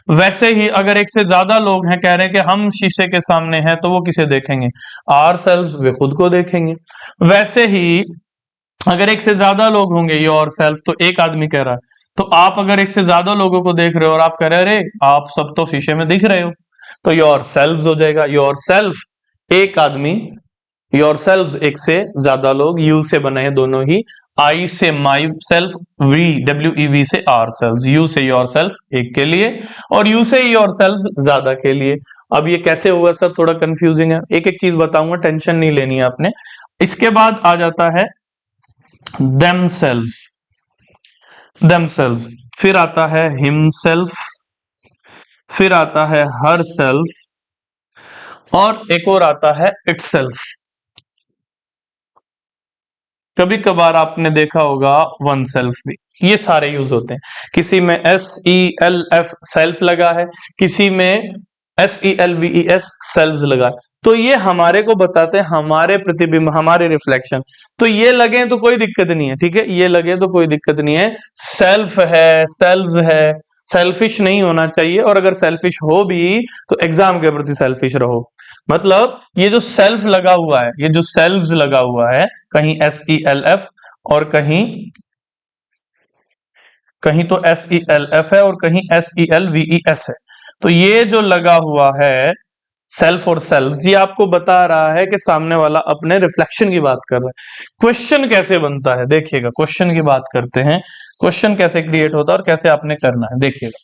वैसे ही अगर एक से ज्यादा लोग हैं, कह रहे हैं कि हम शीशे के सामने हैं, तो वो किसे देखेंगे? आर सेल्फ, वे खुद को देखेंगे। वैसे ही अगर एक से ज्यादा लोग होंगे, योर सेल्फ, तो एक आदमी कह रहा है, तो आप अगर एक से ज्यादा लोगों को देख रहे हो और आप कह रहे हो अरे आप सब तो शीशे में दिख रहे हो, तो योर सेल्फ हो जाएगा। योर सेल्फ एक आदमी, योर सेल्फ एक से ज्यादा लोग, यू से बने हैं दोनों ही, आई से माई सेल्फ, वी WEV से आर सेल्फ। यू से योर सेल्फ एक के लिए, और यू से योर सेल्फ ज्यादा के लिए। अब ये कैसे होगा सर? थोड़ा कंफ्यूजिंग है, एक एक चीज बताऊंगा, टेंशन नहीं लेनी है आपने। इसके बाद आ जाता है themselves, themselves, फिर आता है himself, फिर आता है herself, और एक और आता है itself। कभी कभार आपने देखा होगा वन सेल्फ भी, ये सारे यूज होते हैं। किसी में SELF सेल्फ लगा है, किसी में SELVES सेल्फ लगा है। तो ये हमारे को बताते हैं हमारे प्रतिबिंब, हमारे रिफ्लेक्शन। तो ये लगे तो कोई दिक्कत नहीं है, ठीक है, ये लगे तो कोई दिक्कत नहीं है। सेल्फ है, सेल्फ है, सेल्फिश नहीं होना चाहिए। और अगर सेल्फिश हो भी तो एग्जाम के प्रति सेल्फिश रहो। मतलब ये जो सेल्फ लगा हुआ है, ये जो सेल्व्स लगा हुआ है, कहीं SELF और कहीं कहीं तो SELF है और कहीं SELVES है। तो ये जो लगा हुआ है सेल्फ और सेल्फ, ये आपको बता रहा है कि सामने वाला अपने रिफ्लेक्शन की बात कर रहा है। क्वेश्चन कैसे बनता है देखिएगा, क्वेश्चन की बात करते हैं। क्वेश्चन कैसे क्रिएट होता है और कैसे आपने करना है देखिएगा।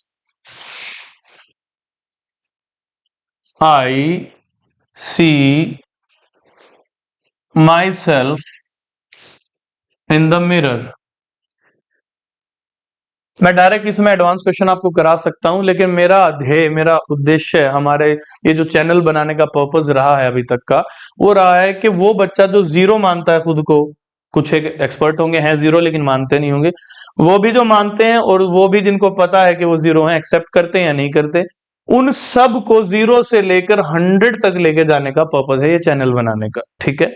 I see myself in the mirror. मैं डायरेक्ट इसमें एडवांस क्वेश्चन आपको करा सकता हूं, लेकिन मेरा ध्येय, मेरा उद्देश्य, हमारे ये जो चैनल बनाने का पर्पस रहा है अभी तक का, वो रहा है कि वो बच्चा जो जीरो मानता है खुद को, कुछ एक एक्सपर्ट होंगे हैं जीरो लेकिन मानते नहीं होंगे, वो भी जो मानते हैं और वो भी जिनको पता है कि वो जीरो हैं, एक्सेप्ट करते हैं या नहीं करते, उन सब को जीरो से लेकर 100 तक लेके जाने का पर्पस है ये चैनल बनाने का। ठीक है,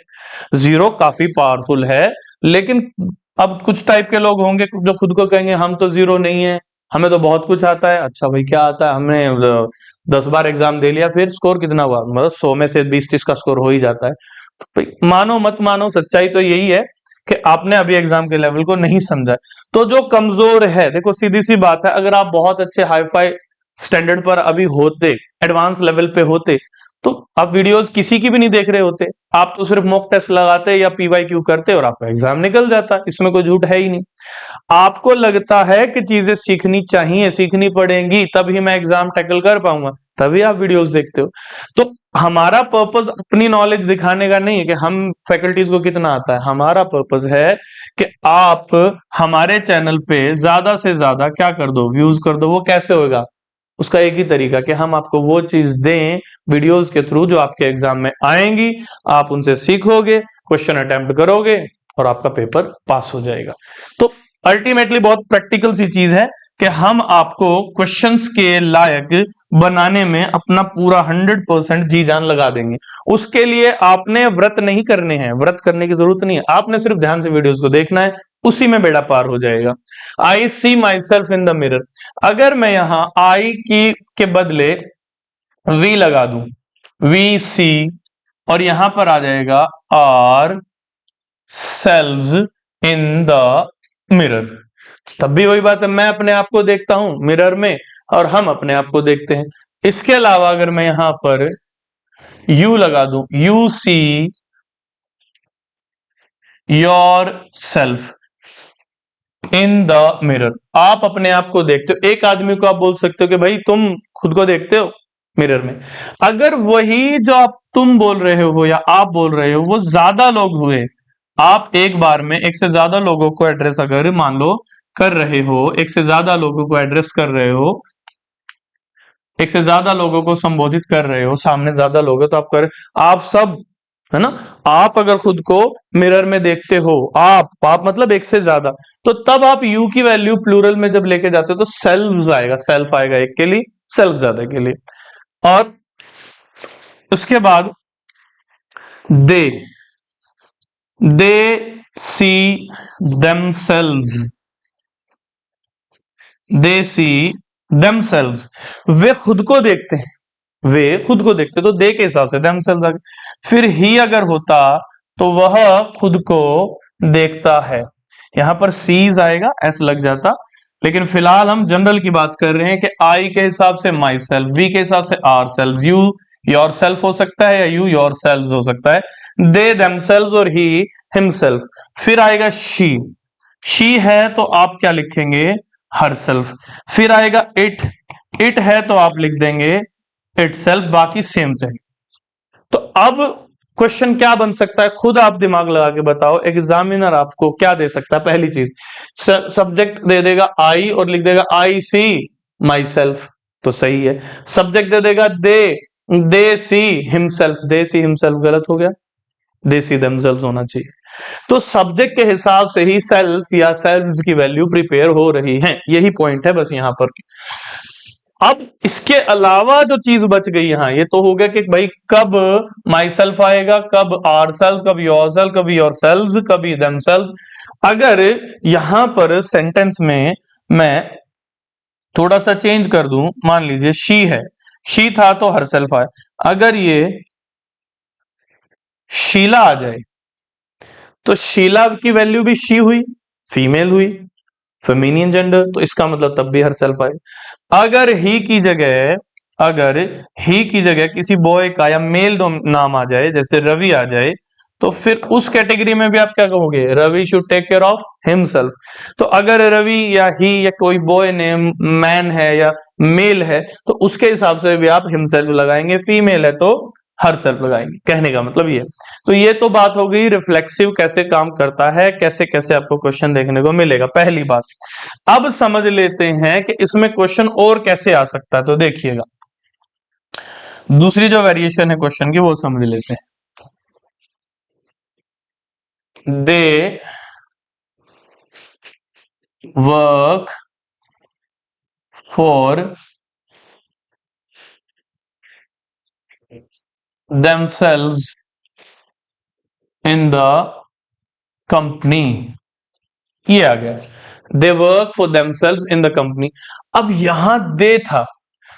जीरो काफी पावरफुल है, लेकिन अब कुछ टाइप के लोग होंगे जो खुद को कहेंगे हम तो जीरो नहीं है, हमें तो बहुत कुछ आता है। अच्छा भाई क्या आता है? हमने 10 बार एग्जाम दे लिया, फिर स्कोर कितना हुआ? मतलब 100 में से 20-30 का स्कोर हो ही जाता है। तो भाई मानो मत मानो, सच्चाई तो यही है कि आपने अभी एग्जाम के लेवल को नहीं समझा। तो जो कमजोर है, देखो सीधी सी बात है, अगर आप बहुत अच्छे हाईफाई स्टैंडर्ड पर अभी होते, एडवांस लेवल पे होते, तो आप वीडियोस किसी की भी नहीं देख रहे होते, आप तो सिर्फ मॉक टेस्ट लगाते या पीवाईक्यू करते और आपका एग्जाम निकल जाता। इसमें कोई झूठ है ही नहीं। आपको लगता है कि चीजें सीखनी चाहिए, सीखनी पड़ेंगी, तभी मैं एग्जाम टैकल कर पाऊंगा, तभी आप वीडियोस देखते हो। तो हमारा पर्पस अपनी नॉलेज दिखाने का नहीं है कि हम फैकल्टीज को कितना आता है। हमारा पर्पस है कि आप हमारे चैनल पे ज्यादा से ज्यादा क्या कर दो, व्यूज कर दो। वो कैसे होगा? उसका एक ही तरीका कि हम आपको वो चीज दें वीडियोस के थ्रू जो आपके एग्जाम में आएंगी, आप उनसे सीखोगे, क्वेश्चन अटेम्प्ट करोगे और आपका पेपर पास हो जाएगा। तो अल्टीमेटली बहुत प्रैक्टिकल सी चीज है कि हम आपको क्वेश्चंस के लायक बनाने में अपना पूरा 100% जी जान लगा देंगे। उसके लिए आपने व्रत नहीं करने हैं, व्रत करने की जरूरत नहीं है, आपने सिर्फ ध्यान से वीडियोस को देखना है, उसी में बेड़ा पार हो जाएगा। I see myself in the mirror, अगर मैं यहां आई की के बदले वी लगा दूं, वी सी, और यहां पर आ जाएगा ourselves in the mirror, तब भी वही बात है, मैं अपने आप को देखता हूं मिरर में और हम अपने आप को देखते हैं। इसके अलावा अगर मैं यहां पर यू लगा दूं, you see your self in the mirror, आप अपने आप को देखते हो। एक आदमी को आप बोल सकते हो कि भाई तुम खुद को देखते हो मिरर में। अगर वही जो आप तुम बोल रहे हो या आप बोल रहे हो वो ज्यादा लोग हुए, आप एक बार में एक से ज्यादा लोगों को एड्रेस अगर मान लो कर रहे हो, एक से ज्यादा लोगों को एड्रेस कर रहे हो, एक से ज्यादा लोगों को संबोधित कर रहे हो, सामने ज्यादा लोग हैं तो आप सब, है ना, आप अगर खुद को मिरर में देखते हो, आप मतलब एक से ज्यादा, तो तब आप यू की वैल्यू प्लूरल में जब लेके जाते हो तो सेल्फ आएगा, सेल्फ आएगा एक के लिए, सेल्फ ज्यादा के लिए। और उसके बाद दे दे सी देमसेल्व्स, दे सी देमसेल्व्स, वे खुद को देखते हैं, वे खुद को देखते, तो दे के हिसाब से देमसेल्व्स आ गए। फिर ही अगर होता तो वह खुद को देखता है, यहां पर सीज आएगा, एस लग जाता। लेकिन फिलहाल हम जनरल की बात कर रहे हैं कि आई के हिसाब से माई सेल्फ, वी के हिसाब से ourself, you yourself हो सकता है या यू योर सेल्फ हो सकता है, दे देमसेल्व्स और ही हिमसेल्फ। फिर आएगा शी है तो आप क्या लिखेंगे, हर सेल्फ। फिर आएगा इट है तो आप लिख देंगे इट सेल्फ, बाकी सेम चाहिए। तो अब क्वेश्चन क्या बन सकता है, खुद आप दिमाग लगा के बताओ। एग्जामिनर आपको क्या दे सकता है? पहली चीज, सब्जेक्ट दे देगा आई और लिख देगा आई सी माई सेल्फ, तो सही है। सब्जेक्ट दे देगा दे सी हिमसेल्फ, दे सी हिमसेल्फ गलत हो गया, दे सी देमसेल्व्स होना चाहिए। तो सब्जेक्ट के हिसाब से ही सेल्फ या सेल्व्स की वैल्यू प्रिपेयर हो रही है, यही पॉइंट है बस यहां पर। अब इसके अलावा जो चीज बच गई यहां, ये तो हो गया कि भाई कब माई सेल्फ आएगा, कब आर सेल्फ, कब योर सेल्फ, कभी योर सेल्व्स, कभी देमसेल्व्स। अगर यहां पर सेंटेंस में मैं थोड़ा सा चेंज कर दूं, मान लीजिए शी है, शी था तो हर सेल्फ आए, अगर ये शीला आ जाए तो शीला की वैल्यू भी शी हुई, फीमेल हुई, फेमिनियन जेंडर, तो इसका मतलब तब भी हर सेल्फ आए। अगर ही की जगह, अगर ही की जगह किसी बॉय का या मेल नाम आ जाए, जैसे रवि आ जाए, तो फिर उस कैटेगरी में भी आप क्या कहोगे, Ravi should take care of himself. तो अगर रवि या ही या कोई बॉय नेम मैन है या मेल है तो उसके हिसाब से भी आप हिमसेल्फ लगाएंगे, फीमेल है तो हर सेल्फ लगाएंगे, कहने का मतलब ये। तो ये तो बात हो गई रिफ्लेक्सिव कैसे काम करता है, कैसे कैसे आपको क्वेश्चन देखने को मिलेगा, पहली बात। अब समझ लेते हैं कि इसमें क्वेश्चन और कैसे आ सकता है। तो देखिएगा दूसरी जो वेरिएशन है क्वेश्चन की वो समझ लेते हैं। They work for themselves in the company, ये आ गया। They work for themselves in the company। अब यहां दे था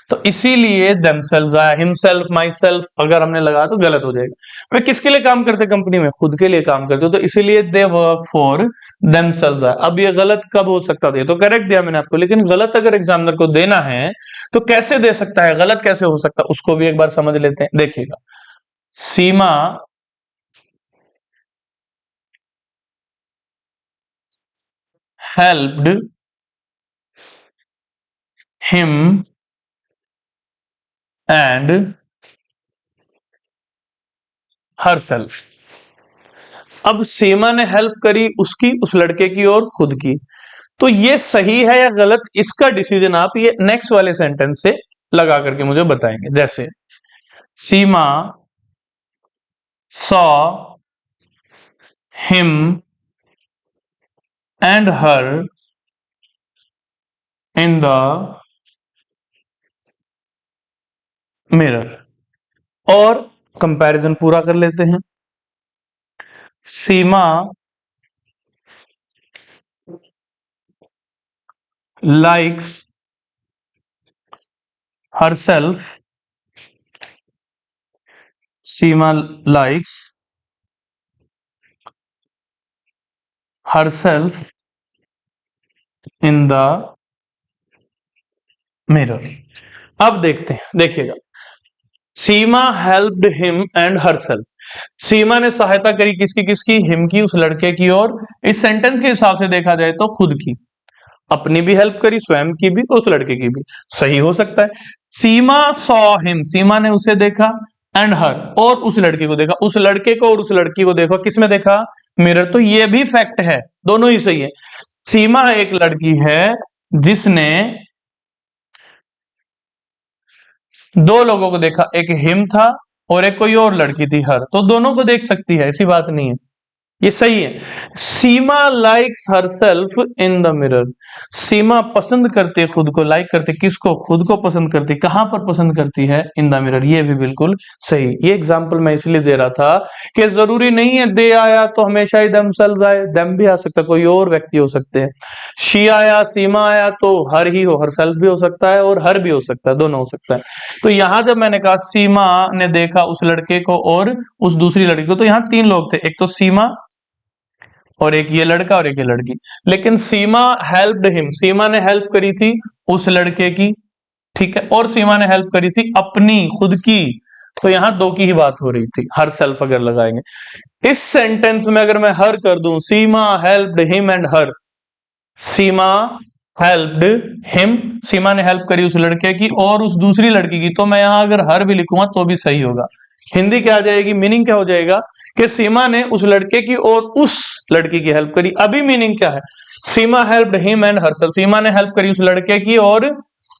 तो इसीलिए themselves आया, himself myself अगर हमने लगाया तो गलत हो जाएगा। वे किसके लिए काम करते कंपनी में, खुद के लिए काम करते हो, तो इसीलिए दे वर्क फॉर themselves आया। अब ये गलत कब हो सकता था, ये तो करेक्ट दिया मैंने आपको, लेकिन गलत अगर एग्जामिनर को देना है तो कैसे दे सकता है, गलत कैसे हो सकता है, उसको भी एक बार समझ लेते हैं। देखिएगा सीमा helped him and herself। अब सीमा ने हेल्प करी उसकी, उस लड़के की और खुद की। तो ये सही है या गलत, इसका डिसीजन आप ये नेक्स्ट वाले सेंटेंस से लगा करके मुझे बताएंगे। जैसे Seema saw him and her in the mirror. और कंपैरिजन पूरा कर लेते हैं। Seema likes herself, Seema likes herself in the mirror. अब देखते हैं, देखिएगा Seema helped him and herself. Seema ने सहायता करी किसकी किसकी, हिम की, उस लड़के की, और इस सेंटेंस के हिसाब से देखा जाए तो खुद की, अपनी भी हेल्प करी, स्वयं की भी, उस लड़के की भी, सही हो सकता है। सीमा सॉ हिम, सीमा ने उसे देखा, एंड हर, और उस लड़के को देखा, उस लड़के को और उस लड़की को देखा, किसमें देखा, मिरर। तो ये भी फैक्ट है, दोनों ही सही है। सीमा एक लड़की है जिसने दो लोगों को देखा, एक हिम था और एक कोई और लड़की थी हर, तो दोनों को देख सकती है, ऐसी बात नहीं है, ये सही है। Seema likes herself in the mirror. Seema पसंद करती है खुद को, लाइक करती किसको, खुद को पसंद करती, कहां पर पसंद करती है, इन द मिरर। ये भी बिल्कुल सही। ये एग्जांपल मैं इसलिए दे रहा था कि जरूरी नहीं है दे आया तो हमेशा ही themselves आए, them भी आ सकता है, कोई और व्यक्ति हो सकते हैं। शी आया, सीमा आया तो हर ही हो, हरसेल्फ भी हो सकता है और हर भी हो सकता है, दोनों हो सकता है। तो यहां जब मैंने कहा सीमा ने देखा उस लड़के को और उस दूसरी लड़की को, तो यहां तीन लोग थे, एक तो सीमा और एक ये लड़का और एक ये लड़की। लेकिन सीमा हेल्प्ड हिम, सीमा ने हेल्प करी थी उस लड़के की, ठीक है, और सीमा ने हेल्प करी थी अपनी खुद की। तो यहां दो की ही बात हो रही थी, हर सेल्फ अगर लगाएंगे। इस सेंटेंस में अगर मैं हर कर दूं, Seema helped him and her, Seema helped him, Seema ने हेल्प करी उस लड़के की और उस दूसरी लड़की की, तो मैं यहां अगर हर भी लिखूंगा तो भी सही होगा। हिंदी क्या आ जाएगी, मीनिंग क्या हो जाएगा कि सीमा ने उस लड़के की और उस लड़की की हेल्प करी। अभी मीनिंग क्या है, सीमा helped him and herself, Seema ने हेल्प करी उस लड़के की और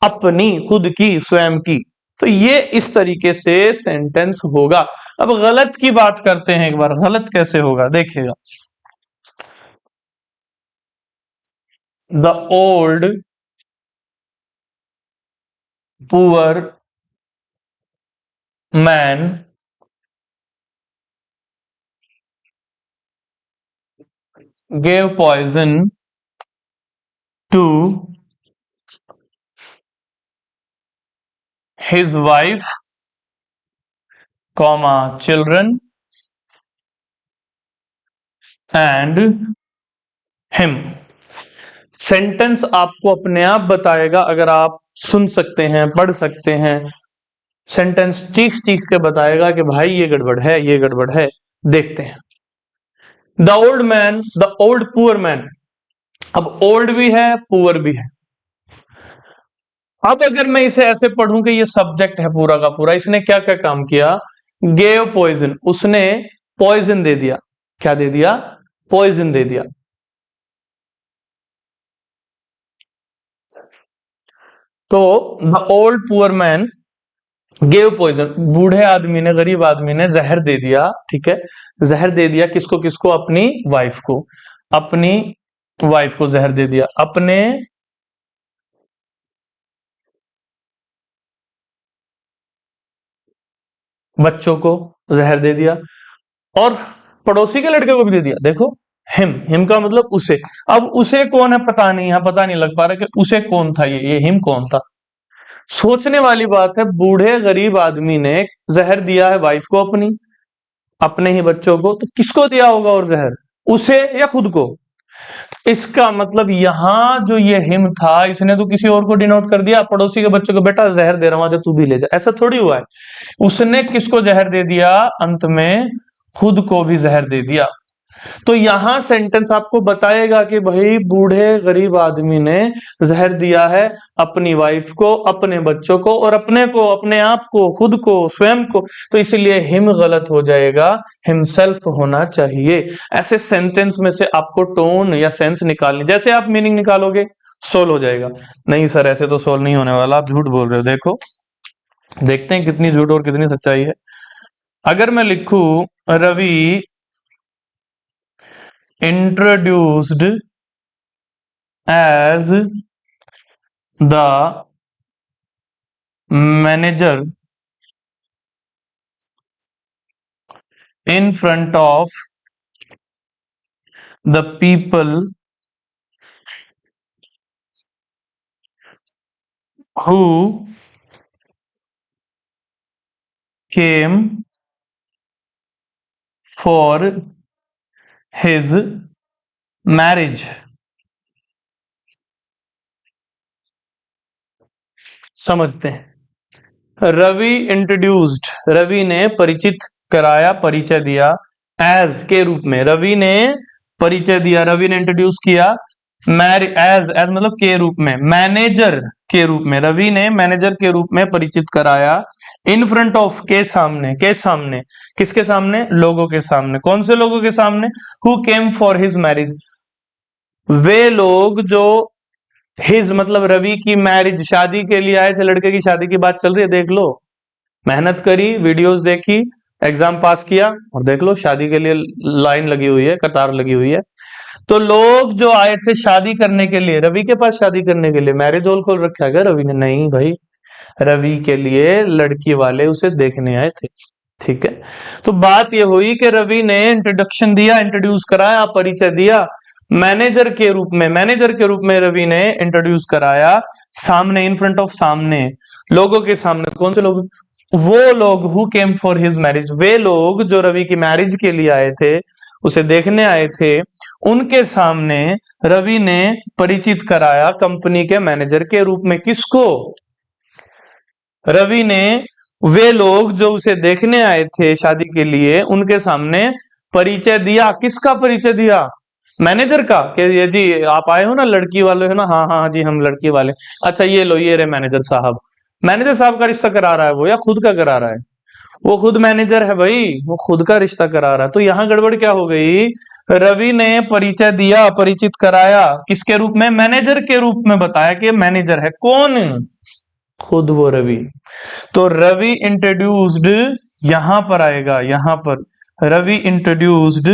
अपनी खुद की, स्वयं की। तो ये इस तरीके से सेंटेंस होगा। अब गलत की बात करते हैं एक बार, गलत कैसे होगा देखिएगा। The old poor man gave poison to his wife, children and him। Sentence आपको अपने आप बताएगा, अगर आप सुन सकते हैं, पढ़ सकते हैं, सेंटेंस चीख चीख के बताएगा कि भाई ये गड़बड़ है, ये गड़बड़ है। देखते हैं। The old man, the old poor man. अब ओल्ड भी है, पुअर भी है। अब अगर मैं इसे ऐसे पढ़ूं कि ये सब्जेक्ट है पूरा का पूरा, इसने क्या क्या काम किया, गेव पॉइजन, उसने पॉइजन दे दिया। क्या दे दिया? पॉइजन दे दिया। तो the old poor man gave poison, बूढ़े आदमी ने, गरीब आदमी ने जहर दे दिया। ठीक है, जहर दे दिया किसको किसको? अपनी वाइफ को। अपनी वाइफ को जहर दे दिया, अपने बच्चों को जहर दे दिया, और पड़ोसी के लड़के को भी दे दिया। देखो, हिम का मतलब उसे। अब उसे कौन है पता नहीं, यहां पता नहीं लग पा रहा कि उसे कौन था, ये हिम कौन था। सोचने वाली बात है, बूढ़े गरीब आदमी ने जहर दिया है वाइफ को अपनी, अपने ही बच्चों को, तो किसको दिया होगा और जहर? उसे या खुद को? इसका मतलब यहां जो ये हिम था, इसने तो किसी और को डिनोट कर दिया, पड़ोसी के बच्चे को, बेटा जहर दे रहा हूं, जो तू भी ले जा। ऐसा थोड़ी हुआ है। उसने किसको जहर दे दिया? अंत में खुद को भी जहर दे दिया। तो यहां सेंटेंस आपको बताएगा कि भाई बूढ़े गरीब आदमी ने जहर दिया है अपनी वाइफ को, अपने बच्चों को, और अपने को, अपने आप को, खुद को, स्वयं को। तो इसलिए हिम गलत हो जाएगा, हिमसेल्फ होना चाहिए। ऐसे सेंटेंस में से आपको टोन या सेंस निकालनी, जैसे आप मीनिंग निकालोगे सोल्व हो जाएगा। नहीं सर, ऐसे तो सोल्व नहीं होने वाला, आप झूठ बोल रहे हो। देखो, देखते हैं कितनी झूठ और कितनी सच्चाई है। अगर मैं लिखूं Ravi introduced as the manager in front of the people who came for his marriage। समझते हैं। रवि इंट्रोड्यूस्ड, रवि ने परिचित कराया, परिचय दिया। एज के रूप में, रवि ने परिचय दिया, रवि ने इंट्रोड्यूस किया। एज एज मतलब के रूप में, मैनेजर के रूप में, रवि ने मैनेजर के रूप में परिचित कराया। इन फ्रंट ऑफ, के सामने, के सामने, किसके सामने? लोगों के सामने। कौन से लोगों के सामने? Who came for his marriage, वे लोग जो, हिज मतलब रवि की मैरिज, शादी के लिए आए थे। लड़के की शादी की बात चल रही है, देख लो। मेहनत करी, वीडियोस देखी, एग्जाम पास किया, और देख लो शादी के लिए लाइन लगी हुई है, कतार लगी हुई है। तो लोग जो आए थे शादी करने के लिए, रवि के पास शादी करने के लिए, मैरिज हॉल खोल रखा है क्या रवि ने? नहीं भाई, रवि के लिए लड़की वाले उसे देखने आए थे। ठीक है, तो बात ये हुई कि रवि ने इंट्रोडक्शन दिया, इंट्रोड्यूस कराया, परिचय दिया मैनेजर के रूप में। मैनेजर के रूप में रवि ने इंट्रोड्यूस कराया सामने, इन फ्रंट ऑफ, सामने, लोगों के सामने। कौन से लोग? वो लोग who came for his marriage, वे लोग जो रवि की मैरिज के लिए आए थे, उसे देखने आए थे, उनके सामने रवि ने परिचित कराया कंपनी के मैनेजर के रूप में। किसको? रवि ने वे लोग जो उसे देखने आए थे शादी के लिए, उनके सामने परिचय दिया। किसका परिचय दिया? मैनेजर का। कि ये जी आप आए हो ना, लड़की वाले हो ना? हाँ हाँ जी, हम लड़की वाले। अच्छा ये लो, ये रे मैनेजर साहब। मैनेजर साहब का रिश्ता करा रहा है वो, या खुद का करा रहा है? वो खुद मैनेजर है भाई, वो खुद का रिश्ता करा रहा है। तो यहां गड़बड़ क्या हो गई? रवि ने परिचय दिया, परिचित कराया, किसके रूप में? मैनेजर के रूप में बताया कि मैनेजर है। कौन? खुद वो रवि। तो रवि इंट्रोड्यूस्ड यहां पर आएगा, यहां पर Ravi introduced,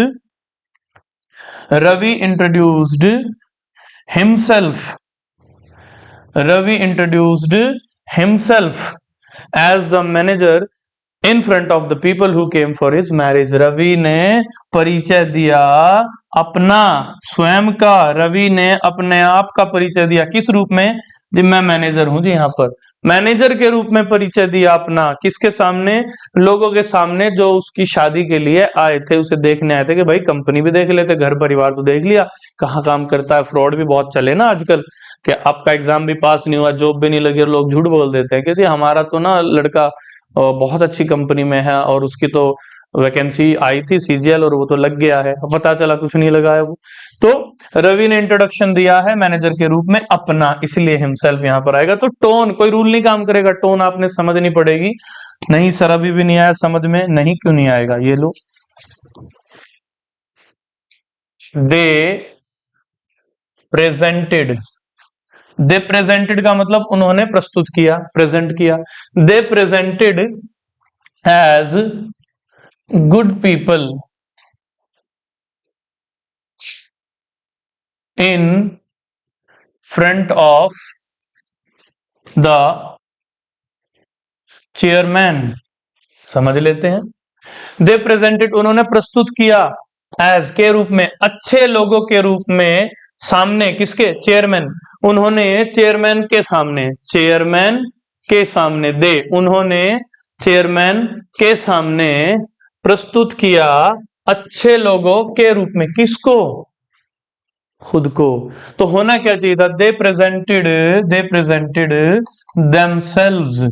Ravi introduced himself, Ravi introduced himself as the manager in front of the people who came for his marriage. Ravi ने परिचय दिया अपना, स्वयं का। रवि ने अपने आप का परिचय दिया, किस रूप में? जी मैं मैनेजर हूं जी, यहां पर मैनेजर के रूप में परिचय दिया अपना। किसके सामने? लोगों के सामने जो उसकी शादी के लिए आए थे, उसे देखने आए थे। कि भाई कंपनी भी देख लेते, घर परिवार तो देख लिया, कहाँ काम करता है। फ्रॉड भी बहुत चले ना आजकल, कि आपका एग्जाम भी पास नहीं हुआ, जॉब भी नहीं लगी, और लोग झूठ बोल देते हैं कि हमारा तो ना लड़का बहुत अच्छी कंपनी में है, और उसकी तो वैकेंसी आई थी सीजीएल और वो तो लग गया है, पता चला कुछ नहीं लगा है वो। तो रवि ने इंट्रोडक्शन दिया है मैनेजर के रूप में अपना, इसलिए हिमसेल्फ यहां पर आएगा। तो टोन कोई रूल नहीं काम करेगा, टोन आपने समझनी पड़ेगी। नहीं सर अभी भी नहीं आया समझ में, नहीं क्यों नहीं आएगा, ये लो। दे प्रेजेंटेड, दे प्रेजेंटेड का मतलब उन्होंने प्रस्तुत किया, प्रेजेंट किया। They presented as good people in front of the chairman. समझ लेते हैं। दे प्रेजेंटेड उन्होंने प्रस्तुत किया, एज के रूप में, अच्छे लोगों के रूप में, सामने किसके, चेयरमैन। उन्होंने चेयरमैन के सामने, चेयरमैन के सामने, दे उन्होंने चेयरमैन के सामने प्रस्तुत किया अच्छे लोगों के रूप में, किसको, खुद को। तो होना क्या चाहिए था, दे presented themselves,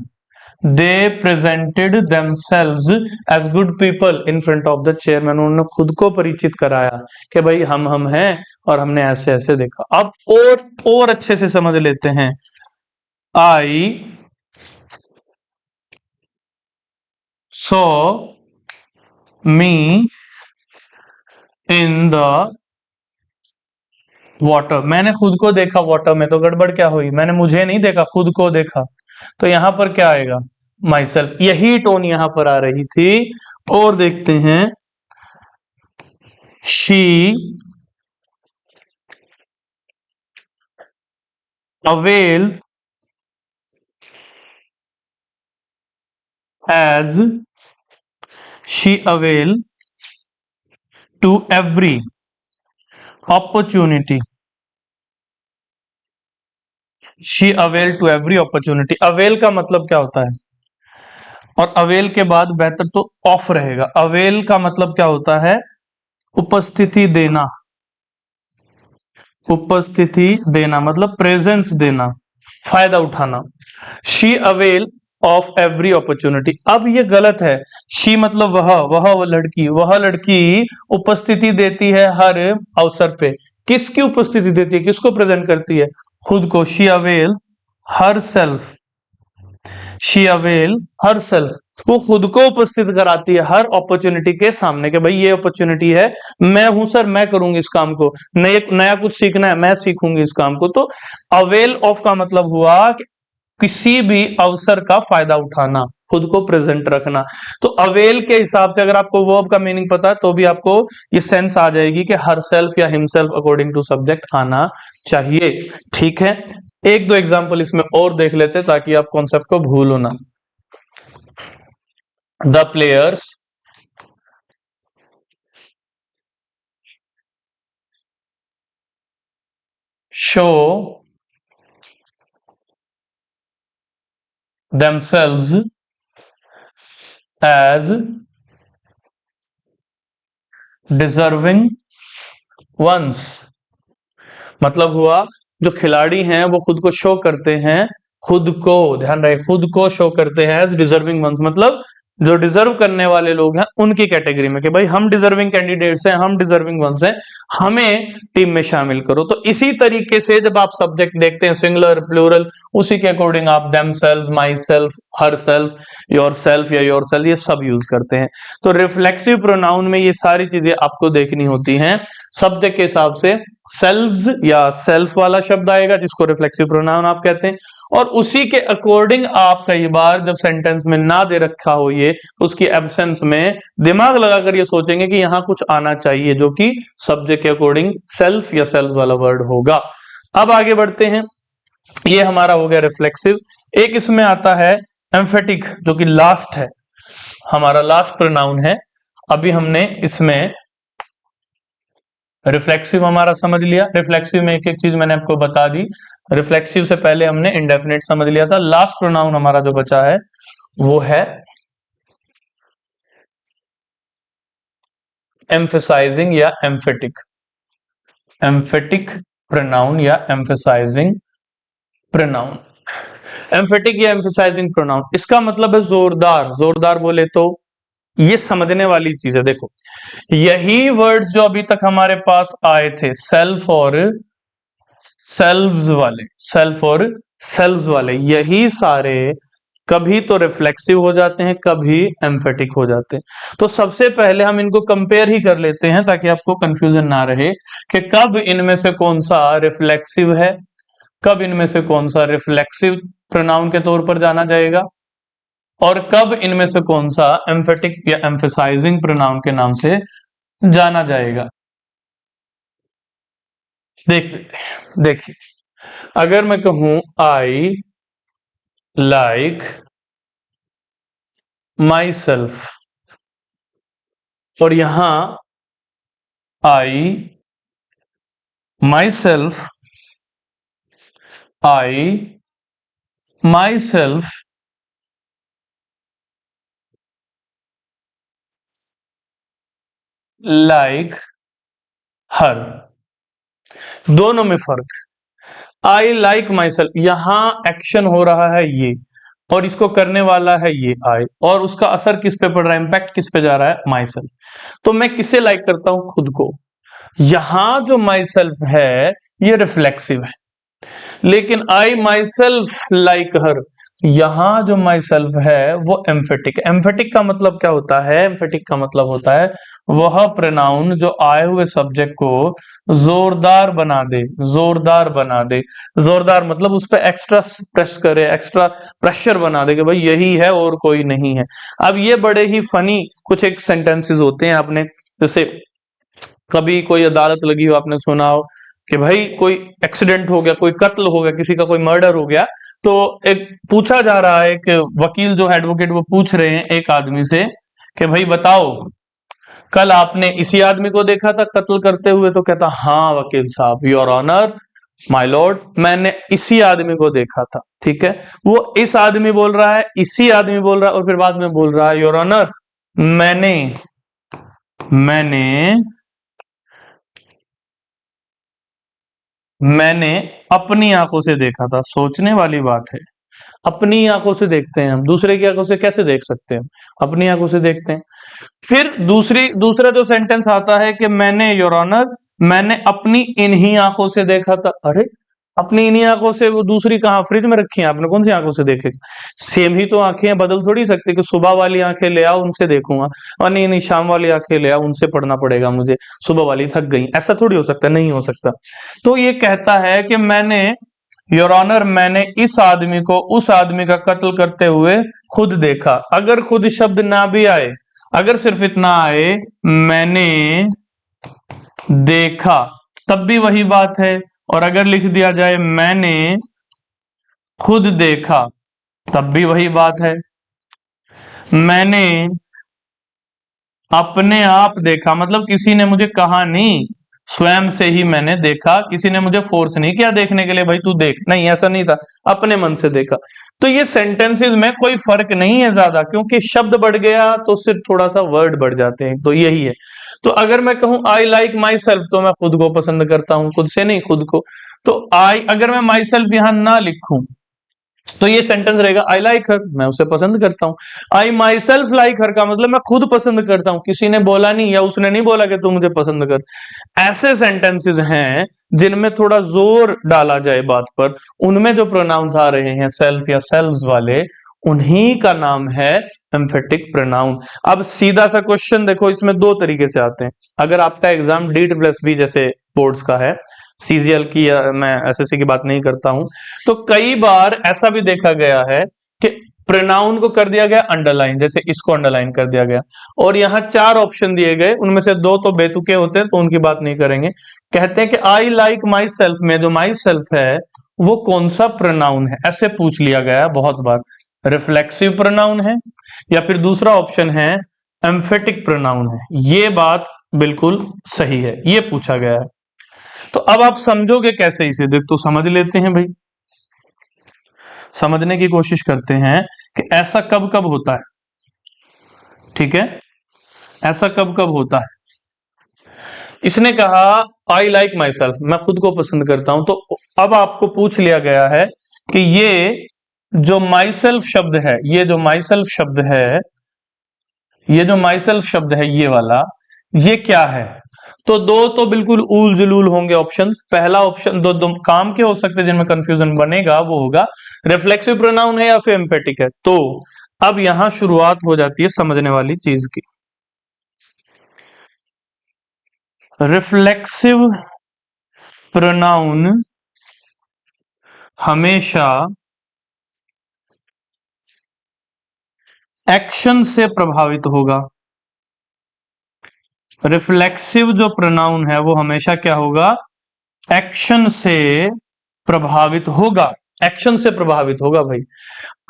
they presented themselves as good people in front of the chairman। उन्होंने खुद को परिचित कराया कि भाई हम हैं और हमने ऐसे ऐसे देखा। अब और अच्छे से समझ लेते हैं। I saw me in the water, मैंने खुद को देखा वाटर में। तो गड़बड़ क्या हुई, मैंने मुझे नहीं देखा, खुद को देखा। तो यहां पर क्या आएगा, माई सेल्फ। यही टोन यहां पर आ रही थी। और देखते हैं, she avail as she avail to every opportunity, she avail to every opportunity। Avail का मतलब क्या होता है, और अवेल के बाद बेहतर तो ऑफ रहेगा। अवेल का मतलब क्या होता है, उपस्थिति देना, उपस्थिति देना मतलब प्रेजेंस देना, फायदा उठाना। She avail of every opportunity. अब ये गलत है, शी मतलब वह लड़की, वह लड़की उपस्थिति देती है हर अवसर पे। किसकी उपस्थिति देती है, किसको प्रेजेंट करती है, खुद को। She avail her self, she avail her self, वो खुद को उपस्थित कराती है हर अपॉर्चुनिटी के सामने कि भाई ये अपॉर्चुनिटी है, मैं हूं सर, मैं करूंगी इस काम को, नया कुछ सीखना है, मैं सीखूंगी इस काम को। तो अवेल ऑफ का मतलब हुआ कि किसी भी अवसर का फायदा उठाना, खुद को प्रेजेंट रखना। तो अवेल के हिसाब से अगर आपको वर्ब का मीनिंग पता है तो भी आपको ये सेंस आ जाएगी कि हर सेल्फ या हिमसेल्फ अकॉर्डिंग टू सब्जेक्ट आना चाहिए। ठीक है, एक दो एग्जांपल इसमें और देख लेते ताकि आप कॉन्सेप्ट को भूलो ना। The players show themselves as deserving ones। मतलब हुआ जो खिलाड़ी हैं वो खुद को शो करते हैं, खुद को, ध्यान रहे, खुद को शो करते हैं एज डिजर्विंग वंस, मतलब जो डिजर्व करने वाले लोग हैं उनकी कैटेगरी में, कि भाई हम डिजर्विंग कैंडिडेट्स हैं, हम डिजर्विंग वंस हैं, हमें टीम में शामिल करो। तो इसी तरीके से जब आप सब्जेक्ट देखते हैं सिंगुलर प्लूरल, उसी के अकॉर्डिंग आप them self, my self, her self, your self या योर सेल्फ ये सब यूज करते हैं। तो रिफ्लेक्सिव प्रोनाउन में ये सारी चीजें आपको देखनी होती हैं। सब्जेक्ट के हिसाब से सेल्व्स या सेल्फ वाला शब्द आएगा जिसको रिफ्लेक्सिव प्रोनाउन आप कहते हैं, और उसी के अकॉर्डिंग आप कई बार जब सेंटेंस में ना दे रखा हो ये, तो उसकी एब्सेंस में दिमाग लगाकर ये सोचेंगे कि यहां कुछ आना चाहिए जो कि सब्जेक्ट के अकॉर्डिंग सेल्फ या सेल्फ वाला वर्ड होगा। अब आगे बढ़ते हैं, ये हमारा हो गया रिफ्लेक्सिव। एक इसमें आता है एम्फेटिक, जो कि लास्ट है, हमारा लास्ट प्रोनाउन है। अभी हमने इसमें रिफ्लेक्सिव हमारा समझ लिया, रिफ्लेक्सिव में एक एक चीज मैंने आपको बता दी। रिफ्लेक्सिव से पहले हमने इंडेफिनिट समझ लिया था। लास्ट प्रोनाउन हमारा जो बचा है वो है एम्फेसाइजिंग या एम्फेटिक, एम्फेटिक प्रोनाउन या एम्फेसाइजिंग प्रोनाउन। एम्फेटिक या एम्फेसाइजिंग प्रोनाउन, इसका मतलब है जोरदार, जोरदार बोले तो ये समझने वाली चीज है। देखो, यही वर्ड्स जो अभी तक हमारे पास आए थे, सेल्फ और सेल्व्स वाले, सेल्फ और सेल्व्स वाले, यही सारे कभी तो रिफ्लेक्सिव हो जाते हैं, कभी एम्फेटिक हो जाते हैं। तो सबसे पहले हम इनको कंपेयर ही कर लेते हैं ताकि आपको कंफ्यूजन ना रहे कि कब इनमें से कौन सा रिफ्लेक्सिव है, कब इनमें से कौन सा रिफ्लेक्सिव प्रोनाउन के तौर पर जाना जाएगा, और कब इनमें से कौन सा एम्फेटिक या एम्फेसाइजिंग प्रोनाउन के नाम से जाना जाएगा। देखिए, अगर मैं कहूं आई लाइक माई सेल्फ, और यहां I myself, I myself like her, दोनों में फर्क। आई लाइक माई सेल्फ, यहां एक्शन हो रहा है ये, और इसको करने वाला है ये आई, और उसका असर किस पे पड़ रहा है, इंपैक्ट किस पे जा रहा है, माई सेल्फ। तो मैं किसे लाइक करता हूं, खुद को। यहां जो माई सेल्फ है ये रिफ्लेक्सिव है, लेकिन आई माई सेल्फ लाइक हर, यहां जो माई सेल्फ है वो एम्फेटिक। एम्फेटिक का मतलब क्या होता है, एम्फेटिक का मतलब होता है वह प्रोनाउन जो आए हुए सब्जेक्ट को जोरदार बना दे, जोरदार बना दे। जोरदार मतलब उस पर एक्स्ट्रा प्रेस करे, एक्स्ट्रा प्रेशर बना दे कि भाई यही है और कोई नहीं है। अब ये बड़े ही फनी कुछ एक सेंटेंसेस होते हैं, आपने जैसे कभी कोई अदालत लगी हो, आपने सुना हो कि भाई कोई एक्सीडेंट हो गया, कोई कत्ल हो गया, किसी का कोई मर्डर हो गया, तो एक पूछा जा रहा है, एक वकील जो एडवोकेट वो पूछ रहे हैं एक आदमी से कि भाई बताओ, कल आपने इसी आदमी को देखा था कत्ल करते हुए? तो कहता हाँ वकील साहब, योर ऑनर, माय लॉर्ड, मैंने इसी आदमी को देखा था। ठीक है, वो इस आदमी बोल रहा है, इसी आदमी बोल रहा है, और फिर बाद में बोल रहा है योर ऑनर, मैंने मैंने मैंने अपनी आंखों से देखा था। सोचने वाली बात है, अपनी आंखों से देखते हैं हम, दूसरे की आंखों से कैसे देख सकते हैं, अपनी आंखों से देखते हैं। फिर दूसरा जो सेंटेंस आता है कि मैंने, योर ऑनर, मैंने अपनी इन्हीं आंखों से देखा था। अरे, अपनी इन्हीं आंखों से, वो दूसरी कहाँ, फ्रिज में रखी है आपने, कौन सी आंखों से देखेगा? सेम ही तो आंखें हैं, बदल थोड़ी सकते कि सुबह वाली आंखें ले आओ उनसे देखूंगा, और नहीं नहीं शाम वाली आंखें ले आओ उनसे पढ़ना पड़ेगा मुझे, सुबह वाली थक गई। ऐसा थोड़ी हो सकता, नहीं हो सकता। तो ये कहता है कि मैंने, योर ऑनर, मैंने इस आदमी को उस आदमी का कत्ल करते हुए खुद देखा। अगर खुद शब्द ना भी आए, अगर सिर्फ इतना आए मैंने देखा, तब भी वही बात है। और अगर लिख दिया जाए मैंने खुद देखा, तब भी वही बात है। मैंने अपने आप देखा, मतलब किसी ने मुझे कहा नहीं, स्वयं से ही मैंने देखा, किसी ने मुझे फोर्स नहीं किया देखने के लिए, भाई तू देख, नहीं ऐसा नहीं था, अपने मन से देखा। तो ये सेंटेंसेस में कोई फर्क नहीं है ज्यादा, क्योंकि शब्द बढ़ गया तो सिर्फ थोड़ा सा वर्ड बढ़ जाते हैं, तो यही है। तो अगर मैं कहूं आई लाइक माई सेल्फ, तो मैं खुद को पसंद करता हूं, खुद से नहीं, खुद को। तो आई, अगर मैं माई सेल्फ यहां ना लिखूं तो ये सेंटेंस रहेगा आई लाइक हर, मैं उसे पसंद करता हूं। आई माई सेल्फ लाइक हर का मतलब मैं खुद पसंद करता हूं, किसी ने बोला नहीं, या उसने नहीं बोला कि तू मुझे पसंद कर। ऐसे सेंटेंसेस हैं जिनमें थोड़ा जोर डाला जाए बात पर, उनमें जो प्रोनाउंस आ रहे हैं सेल्फ या सेल्व्स वाले, उन्हीं का नाम है एम्फेटिक प्रोनाउन। अब सीधा सा क्वेश्चन देखो, इसमें दो तरीके से आते हैं। अगर आपका एग्जाम DEET+B जैसे बोर्ड्स का है, CGL की, या मैं SSC की बात नहीं करता हूं, तो कई बार ऐसा भी देखा गया है कि प्रोनाउन को कर दिया गया अंडरलाइन, जैसे इसको अंडरलाइन कर दिया गया, और यहां 4 ऑप्शन दिए गए, उनमें से 2 तो बेतुके होते हैं, तो उनकी बात नहीं करेंगे। कहते हैं कि आई लाइक माई सेल्फ में जो माई सेल्फ है वो कौन सा प्रोनाउन है, ऐसे पूछ लिया गया बहुत बार। रिफ्लेक्सिव प्रोनाउन है, या फिर दूसरा ऑप्शन है एम्फेटिक प्रोनाउन है। ये बात बिल्कुल सही है, ये पूछा गया है। तो अब आप समझोगे कैसे इसे, देख तो समझ लेते हैं भाई, समझने की कोशिश करते हैं कि ऐसा कब कब होता है। ठीक है, ऐसा कब कब होता है। इसने कहा आई लाइक माई सेल्फ, मैं खुद को पसंद करता हूं, तो अब आपको पूछ लिया गया है कि ये जो माई सेल्फ शब्द है, ये जो माई सेल्फ शब्द है, ये जो माई सेल्फ शब्द है ये वाला, ये क्या है? तो दो तो बिल्कुल ऊल जुलूल होंगे ऑप्शन। पहला ऑप्शन दो काम के हो सकते हैं जिनमें कंफ्यूजन बनेगा, वो होगा रिफ्लेक्सिव प्रोनाउन है या फिर एम्फेटिक है। तो अब यहां शुरुआत हो जाती है समझने वाली चीज की। रिफ्लेक्सिव प्रोनाउन हमेशा एक्शन से प्रभावित होगा। रिफ्लेक्सिव जो प्रोनाउन है वो हमेशा क्या होगा? एक्शन से प्रभावित होगा। एक्शन से प्रभावित होगा भाई।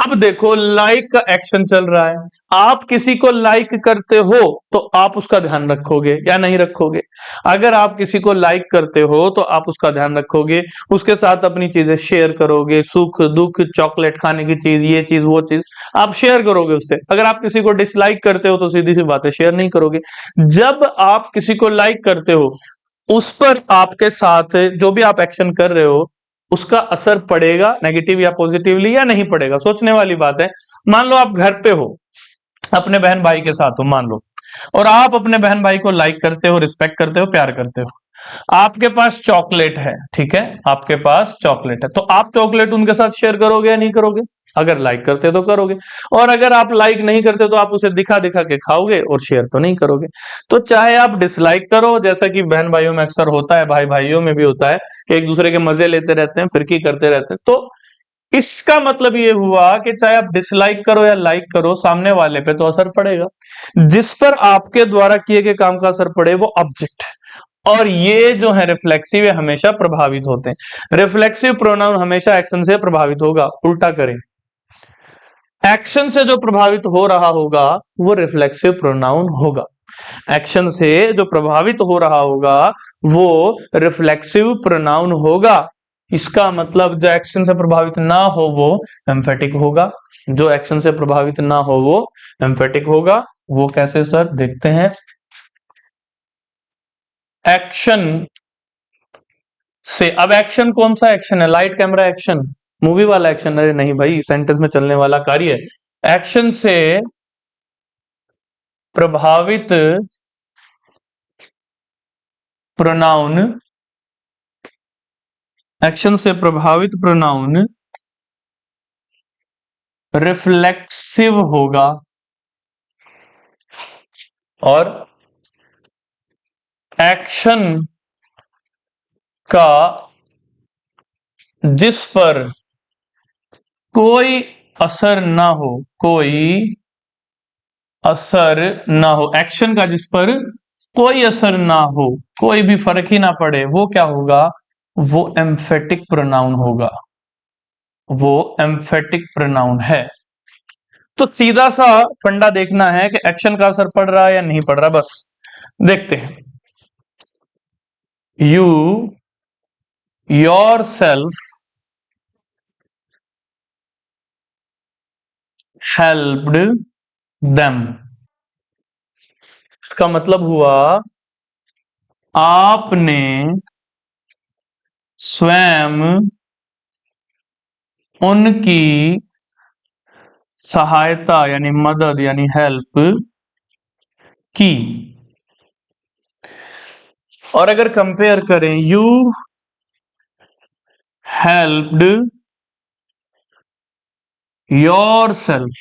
अब देखो लाइक का एक्शन चल रहा है, आप किसी को लाइक करते हो तो आप उसका ध्यान रखोगे या नहीं रखोगे? अगर आप किसी को लाइक करते हो तो आप उसका ध्यान रखोगे, उसके साथ अपनी चीजें शेयर करोगे, सुख दुख, चॉकलेट खाने की चीज, ये चीज वो चीज आप शेयर करोगे उससे। अगर आप किसी को डिसलाइक करते हो तो सीधी सी बात है शेयर नहीं करोगे। जब आप किसी को लाइक करते हो उस पर आपके साथ जो भी आप एक्शन कर रहे हो उसका असर पड़ेगा नेगेटिव या पॉजिटिवली या नहीं पड़ेगा? सोचने वाली बात है। मान लो आप घर पे हो, अपने बहन भाई के साथ हो मान लो, और आप अपने बहन भाई को लाइक करते हो, रिस्पेक्ट करते हो, प्यार करते हो। आपके पास चॉकलेट है, ठीक है, आपके पास चॉकलेट है, तो आप चॉकलेट उनके साथ शेयर करोगे या नहीं करोगे? अगर लाइक करते तो करोगे, और अगर आप लाइक नहीं करते तो आप उसे दिखा दिखा के खाओगे और शेयर तो नहीं करोगे। तो चाहे आप डिसलाइक करो, जैसा कि बहन भाइयों में अक्सर होता है, भाई भाइयों में भी होता है कि एक दूसरे के मजे लेते रहते हैं, फिरकी करते रहते हैं। तो इसका मतलब ये हुआ कि चाहे आप डिसलाइक करो या लाइक करो, सामने वाले पे तो असर पड़ेगा। जिस पर आपके द्वारा किए गए काम का असर पड़े वो ऑब्जेक्ट, और ये जो है रिफ्लेक्सिव, हमेशा प्रभावित होते हैं। रिफ्लेक्सिव प्रोनाउन हमेशा एक्शन से प्रभावित होगा। उल्टा करें, एक्शन से जो प्रभावित हो रहा होगा वो रिफ्लेक्सिव प्रोनाउन होगा। एक्शन से जो प्रभावित हो रहा होगा वो रिफ्लेक्सिव प्रोनाउन होगा। इसका मतलब जो एक्शन से प्रभावित ना हो वो एम्फेटिक होगा। जो एक्शन से प्रभावित ना हो वो एम्फेटिक होगा। वो कैसे सर? देखते हैं। एक्शन से, अब एक्शन कौन सा एक्शन है? लाइट कैमरा एक्शन, मूवी वाला एक्शन? अरे नहीं भाई, सेंटेंस में चलने वाला कार्य। एक्शन से प्रभावित प्रोनाउन, एक्शन से प्रभावित प्रोनाउन रिफ्लेक्सिव होगा, और एक्शन का जिस पर कोई असर ना हो, कोई असर ना हो, एक्शन का जिस पर कोई असर ना हो, कोई भी फर्क ही ना पड़े, वो क्या होगा? वो एम्फेटिक प्रोनाउन होगा। वो एम्फेटिक प्रोनाउन है। तो सीधा सा फंडा देखना है कि एक्शन का असर पड़ रहा है या नहीं पड़ रहा, बस देखते हैं। You your self helped them. इसका मतलब हुआ आपने स्वयं उनकी सहायता यानी मदद यानी हेल्प की। और अगर कंपेयर करें, यू हेल्प्ड योर सेल्फ,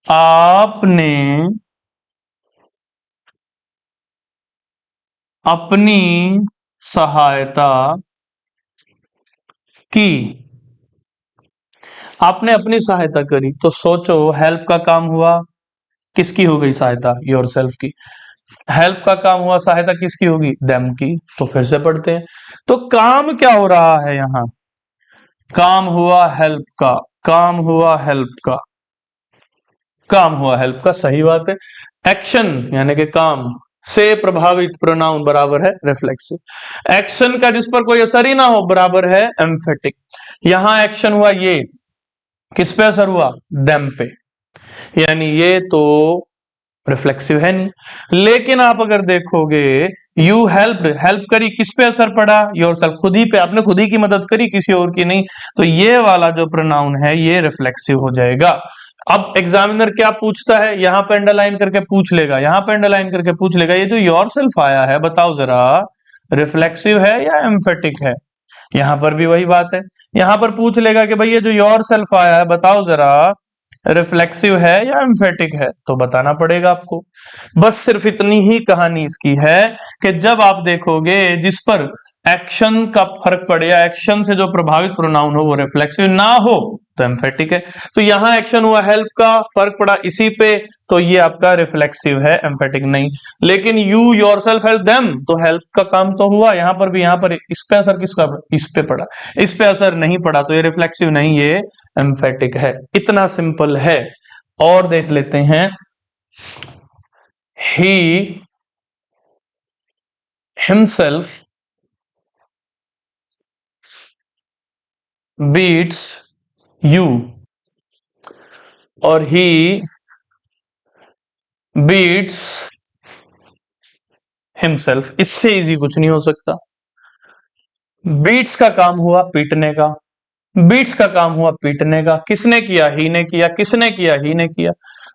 आपने अपनी सहायता की। आपने अपनी सहायता करी, तो सोचो हेल्प का काम हुआ, किसकी हो गई सहायता? योर सेल्फ की। हेल्प का काम हुआ, सहायता किसकी होगी? देम की। तो फिर से पढ़ते हैं। तो काम क्या हो रहा है यहां? काम हुआ हेल्प का, काम हुआ हेल्प का, काम हुआ हेल्प का, सही बात है। एक्शन यानी कि काम से प्रभावित प्रोनाउन बराबर है रिफ्लेक्सिव। एक्शन का जिस पर कोई असर ही ना हो बराबर है एम्फेटिक। यहां एक्शन हुआ, ये किस पे असर हुआ? देम पे, यानी ये तो रिफ्लेक्सिव है नहीं। लेकिन आप अगर देखोगे, यू हेल्प्ड, हेल्प करी, किस पे असर पड़ा? योर सेल्फ, खुद ही पे, आपने खुद ही की मदद करी, किसी और की नहीं। तो ये वाला जो प्रोनाउन है ये रिफ्लेक्सिव हो जाएगा। अब एग्जामिनर क्या पूछता है, यहां पे अंडरलाइन करके पूछ लेगा, यहां पे अंडरलाइन करके पूछ लेगा, ये जो योरसेल्फ आया है बताओ जरा रिफ्लेक्सिव है या एम्फेटिक है। यहां पर भी वही बात है, यहां पर पूछ लेगा कि भाई ये जो योरसेल्फ आया है बताओ जरा रिफ्लेक्सिव है या एम्फेटिक है, तो बताना पड़ेगा आपको। बस सिर्फ इतनी ही कहानी इसकी है कि जब आप देखोगे जिस पर एक्शन का फर्क पड़े या एक्शन से जो प्रभावित प्रोनाउन हो वो रिफ्लेक्सिव ना हो तो एम्फेटिक है। तो यहां एक्शन हुआ हेल्प का, फर्क पड़ा इसी पे, तो ये आपका रिफ्लेक्सिव है, एम्फेटिक नहीं। लेकिन यू योरसेल्फ हेल्प देम, तो हेल्प का काम तो हुआ, यहां पर भी, यहां पर इस पे असर किसका पड़ा, इस पे पड़ा, इस पे असर नहीं पड़ा, तो ये रिफ्लेक्सिव नहीं, ये एम्फेटिक है। इतना सिंपल है। और देख लेते हैं, ही हिमसेल्फ बीट्स यू और ही बीट्स हिमसेल्फ, इससे इजी कुछ नहीं हो सकता। बीट्स का काम हुआ पीटने का, बीट्स का काम हुआ पीटने का, किसने किया, ही ने किया, किसने किया, ही ने किया।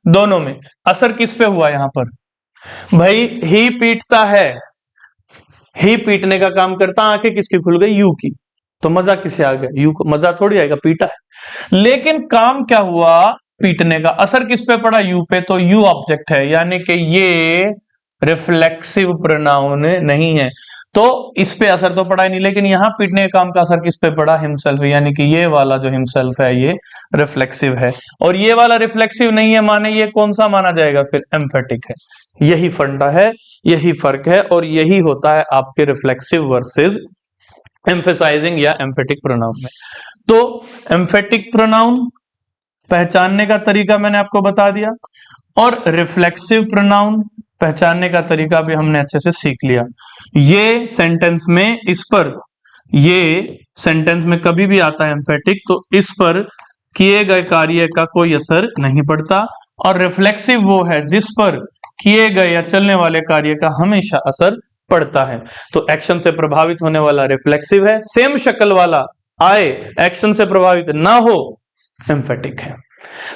दोनों में असर किस पे हुआ, यहां पर भाई ही पीटता है, ही पीटने का काम करता, आंखें किसकी खुल गई, यू की, तो मजा किसे आ गया, यू को मजा थोड़ी आएगा, पीटा है। लेकिन काम क्या हुआ, पीटने का, असर किस पे पड़ा, यू पे, तो यू ऑब्जेक्ट है, यानी कि ये रिफ्लेक्सिव प्रोनाउन नहीं है, तो इस पे असर तो पड़ा ही नहीं। लेकिन यहां पीटने के काम का असर किस पे पड़ा, हिमसेल्फ, यानी कि ये वाला जो हिमसेल्फ है ये रिफ्लेक्सिव है, और ये वाला रिफ्लेक्सिव नहीं है, माने ये कौन सा माना जाएगा, फिर एम्फेटिक है। यही फंडा है, यही फर्क है, और यही होता है आपके रिफ्लेक्सिव वर्सेस एम्फेसाइजिंग या एम्फेटिक प्रोनाउन में। तो एम्फेटिक प्रोनाउन पहचानने का तरीका मैंने आपको बता दिया, और रिफ्लेक्सिव प्रोनाउन पहचानने का तरीका भी हमने अच्छे से सीख लिया। ये सेंटेंस में, इस पर, ये सेंटेंस में कभी भी आता है एम्फेटिक, तो इस पर किए गए कार्य का कोई असर नहीं पड़ता, और रिफ्लेक्सिव वो है जिस पर किए गए या चलने वाले कार्य का हमेशा असर पड़ता है। तो एक्शन से प्रभावित होने वाला रिफ्लेक्सिव है, सेम शक्ल वाला आए एक्शन से प्रभावित ना हो एम्फेटिक है।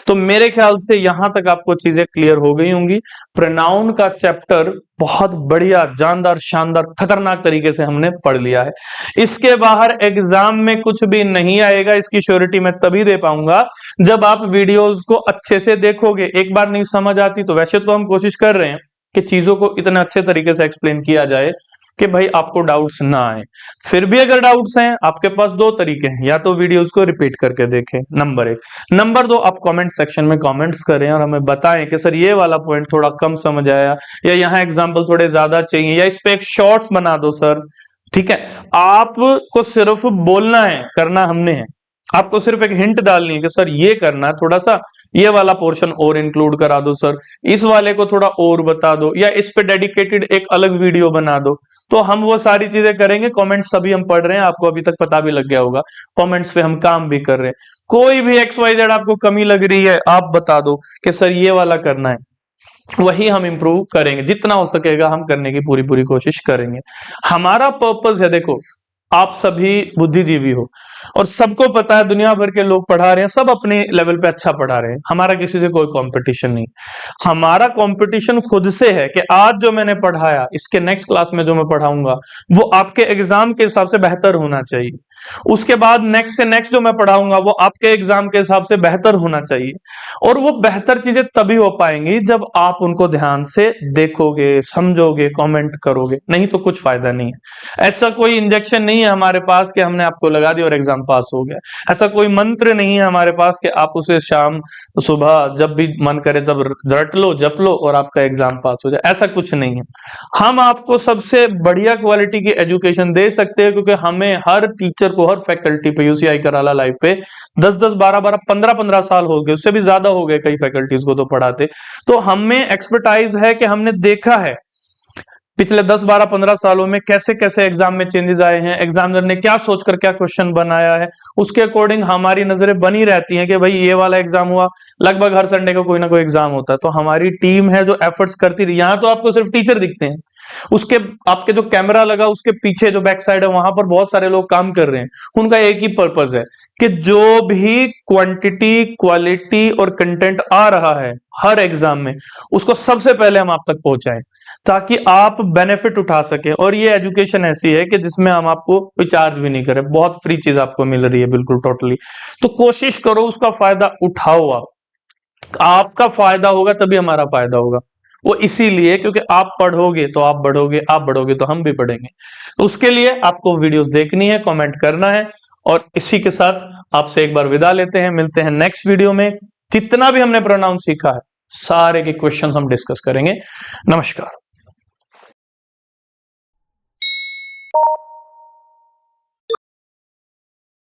तो मेरे ख्याल से यहां तक आपको चीजें क्लियर हो गई होंगी। प्रोनाउन का चैप्टर बहुत बढ़िया, जानदार, शानदार, खतरनाक तरीके से हमने पढ़ लिया है। इसके बाहर एग्जाम में कुछ भी नहीं आएगा, इसकी श्योरिटी मैं तभी दे पाऊंगा जब आप वीडियोस को अच्छे से देखोगे। एक बार नहीं समझ आती तो वैसे तो हम कोशिश कर रहे हैं कि चीजों को इतने अच्छे तरीके से एक्सप्लेन किया जाए कि भाई आपको डाउट्स ना आए। फिर भी अगर डाउट्स हैं, आपके पास दो तरीके हैं, या तो वीडियोस को रिपीट करके देखें, नंबर एक। नंबर दो, आप कमेंट सेक्शन में कमेंट्स करें और हमें बताएं कि सर ये वाला पॉइंट थोड़ा कम समझ आया, या यहाँ एग्जाम्पल थोड़े ज्यादा चाहिए, या इस पे एक शॉर्ट्स बना दो सर। ठीक है, आपको सिर्फ बोलना है, करना हमने है। आपको सिर्फ एक हिंट डालनी है कि सर ये करना है, थोड़ा सा ये वाला पोर्शन और इंक्लूड करा दो सर, इस वाले को थोड़ा और बता दो, या इस पे डेडिकेटेड एक अलग वीडियो बना दो। तो हम वो सारी चीजें करेंगे। कमेंट्स सभी हम पढ़ रहे हैं, आपको अभी तक पता भी लग गया होगा, कमेंट्स पे हम काम भी कर रहे हैं। कोई भी XYZ आपको कमी लग रही है, आप बता दो कि सर ये वाला करना है, वही हम इंप्रूव करेंगे, जितना हो सकेगा हम करने की पूरी पूरी कोशिश करेंगे। हमारा पर्पस है, देखो आप सभी बुद्धिजीवी हो और सबको पता है दुनिया भर के लोग पढ़ा रहे हैं, सब अपने लेवल पे अच्छा पढ़ा रहे हैं, हमारा किसी से कोई कंपटीशन नहीं। हमारा कंपटीशन खुद से है कि आज जो मैंने पढ़ाया इसके नेक्स्ट क्लास में जो मैं पढ़ाऊंगा वो आपके एग्जाम के हिसाब से बेहतर होना चाहिए, उसके बाद नेक्स्ट से नेक्स्ट जो मैं पढ़ाऊंगा वो आपके एग्जाम के हिसाब से बेहतर होना चाहिए। और वो बेहतर चीजें तभी हो पाएंगी जब आप उनको ध्यान से देखोगे, समझोगे, कमेंट करोगे, नहीं तो कुछ फायदा नहीं है। ऐसा कोई इंजेक्शन नहीं है हमारे पास कि हमने आपको लगा दिया और एग्जाम पास हो गया। ऐसा कोई मंत्र नहीं है हमारे पास कि आप उसे शाम सुबह जब भी मन करे तब रट लो, जप लो और आपका एग्जाम पास हो जाए, ऐसा कुछ नहीं है। हम आपको सबसे बढ़िया क्वालिटी की एजुकेशन दे सकते हैं, क्योंकि हमें हर टीचर को, हर फैकल्टी पे, यूसीआई कराला लाइव पे 10-10, 12-12, 15-15 साल हो गए, उससे भी ज्यादा हो गए कई फैकल्टीज को तो पढ़ाते। तो हमें एक्सपर्टाइज है कि हमने देखा है पिछले 10, 12, 15 सालों में कैसे कैसे एग्जाम में चेंजेस आए हैं, एग्जामिनर ने क्या सोचकर क्या क्वेश्चन बनाया है, उसके अकॉर्डिंग हमारी नजरें बनी रहती हैं कि भाई ये वाला एग्जाम हुआ, लगभग हर संडे को कोई ना कोई एग्जाम होता है। तो हमारी टीम है जो एफर्ट्स करती रही। यहाँ तो आपको सिर्फ टीचर दिखते हैं, उसके आपके जो कैमरा लगा उसके पीछे जो बैक साइड है वहां पर बहुत सारे लोग काम कर रहे हैं, उनका एक ही पर्पज है कि जो भी क्वांटिटी, क्वालिटी और कंटेंट आ रहा है हर एग्जाम में, उसको सबसे पहले हम आप तक पहुंचाएं ताकि आप बेनिफिट उठा सके। और ये एजुकेशन ऐसी है कि जिसमें हम आपको कोई चार्ज भी नहीं करें, बहुत फ्री चीज आपको मिल रही है, बिल्कुल टोटली। तो कोशिश करो उसका फायदा उठाओ। आपका फायदा होगा तभी हमारा फायदा होगा। वो इसीलिए क्योंकि आप पढ़ोगे तो आप बढ़ोगे, आप बढ़ोगे तो हम भी बढ़ेंगे। तो उसके लिए आपको वीडियोस देखनी है, कमेंट करना है। और इसी के साथ आपसे एक बार विदा लेते हैं, मिलते हैं नेक्स्ट वीडियो में। जितना भी हमने प्रोनाउंस सीखा है सारे के क्वेश्चंस हम डिस्कस करेंगे। नमस्कार।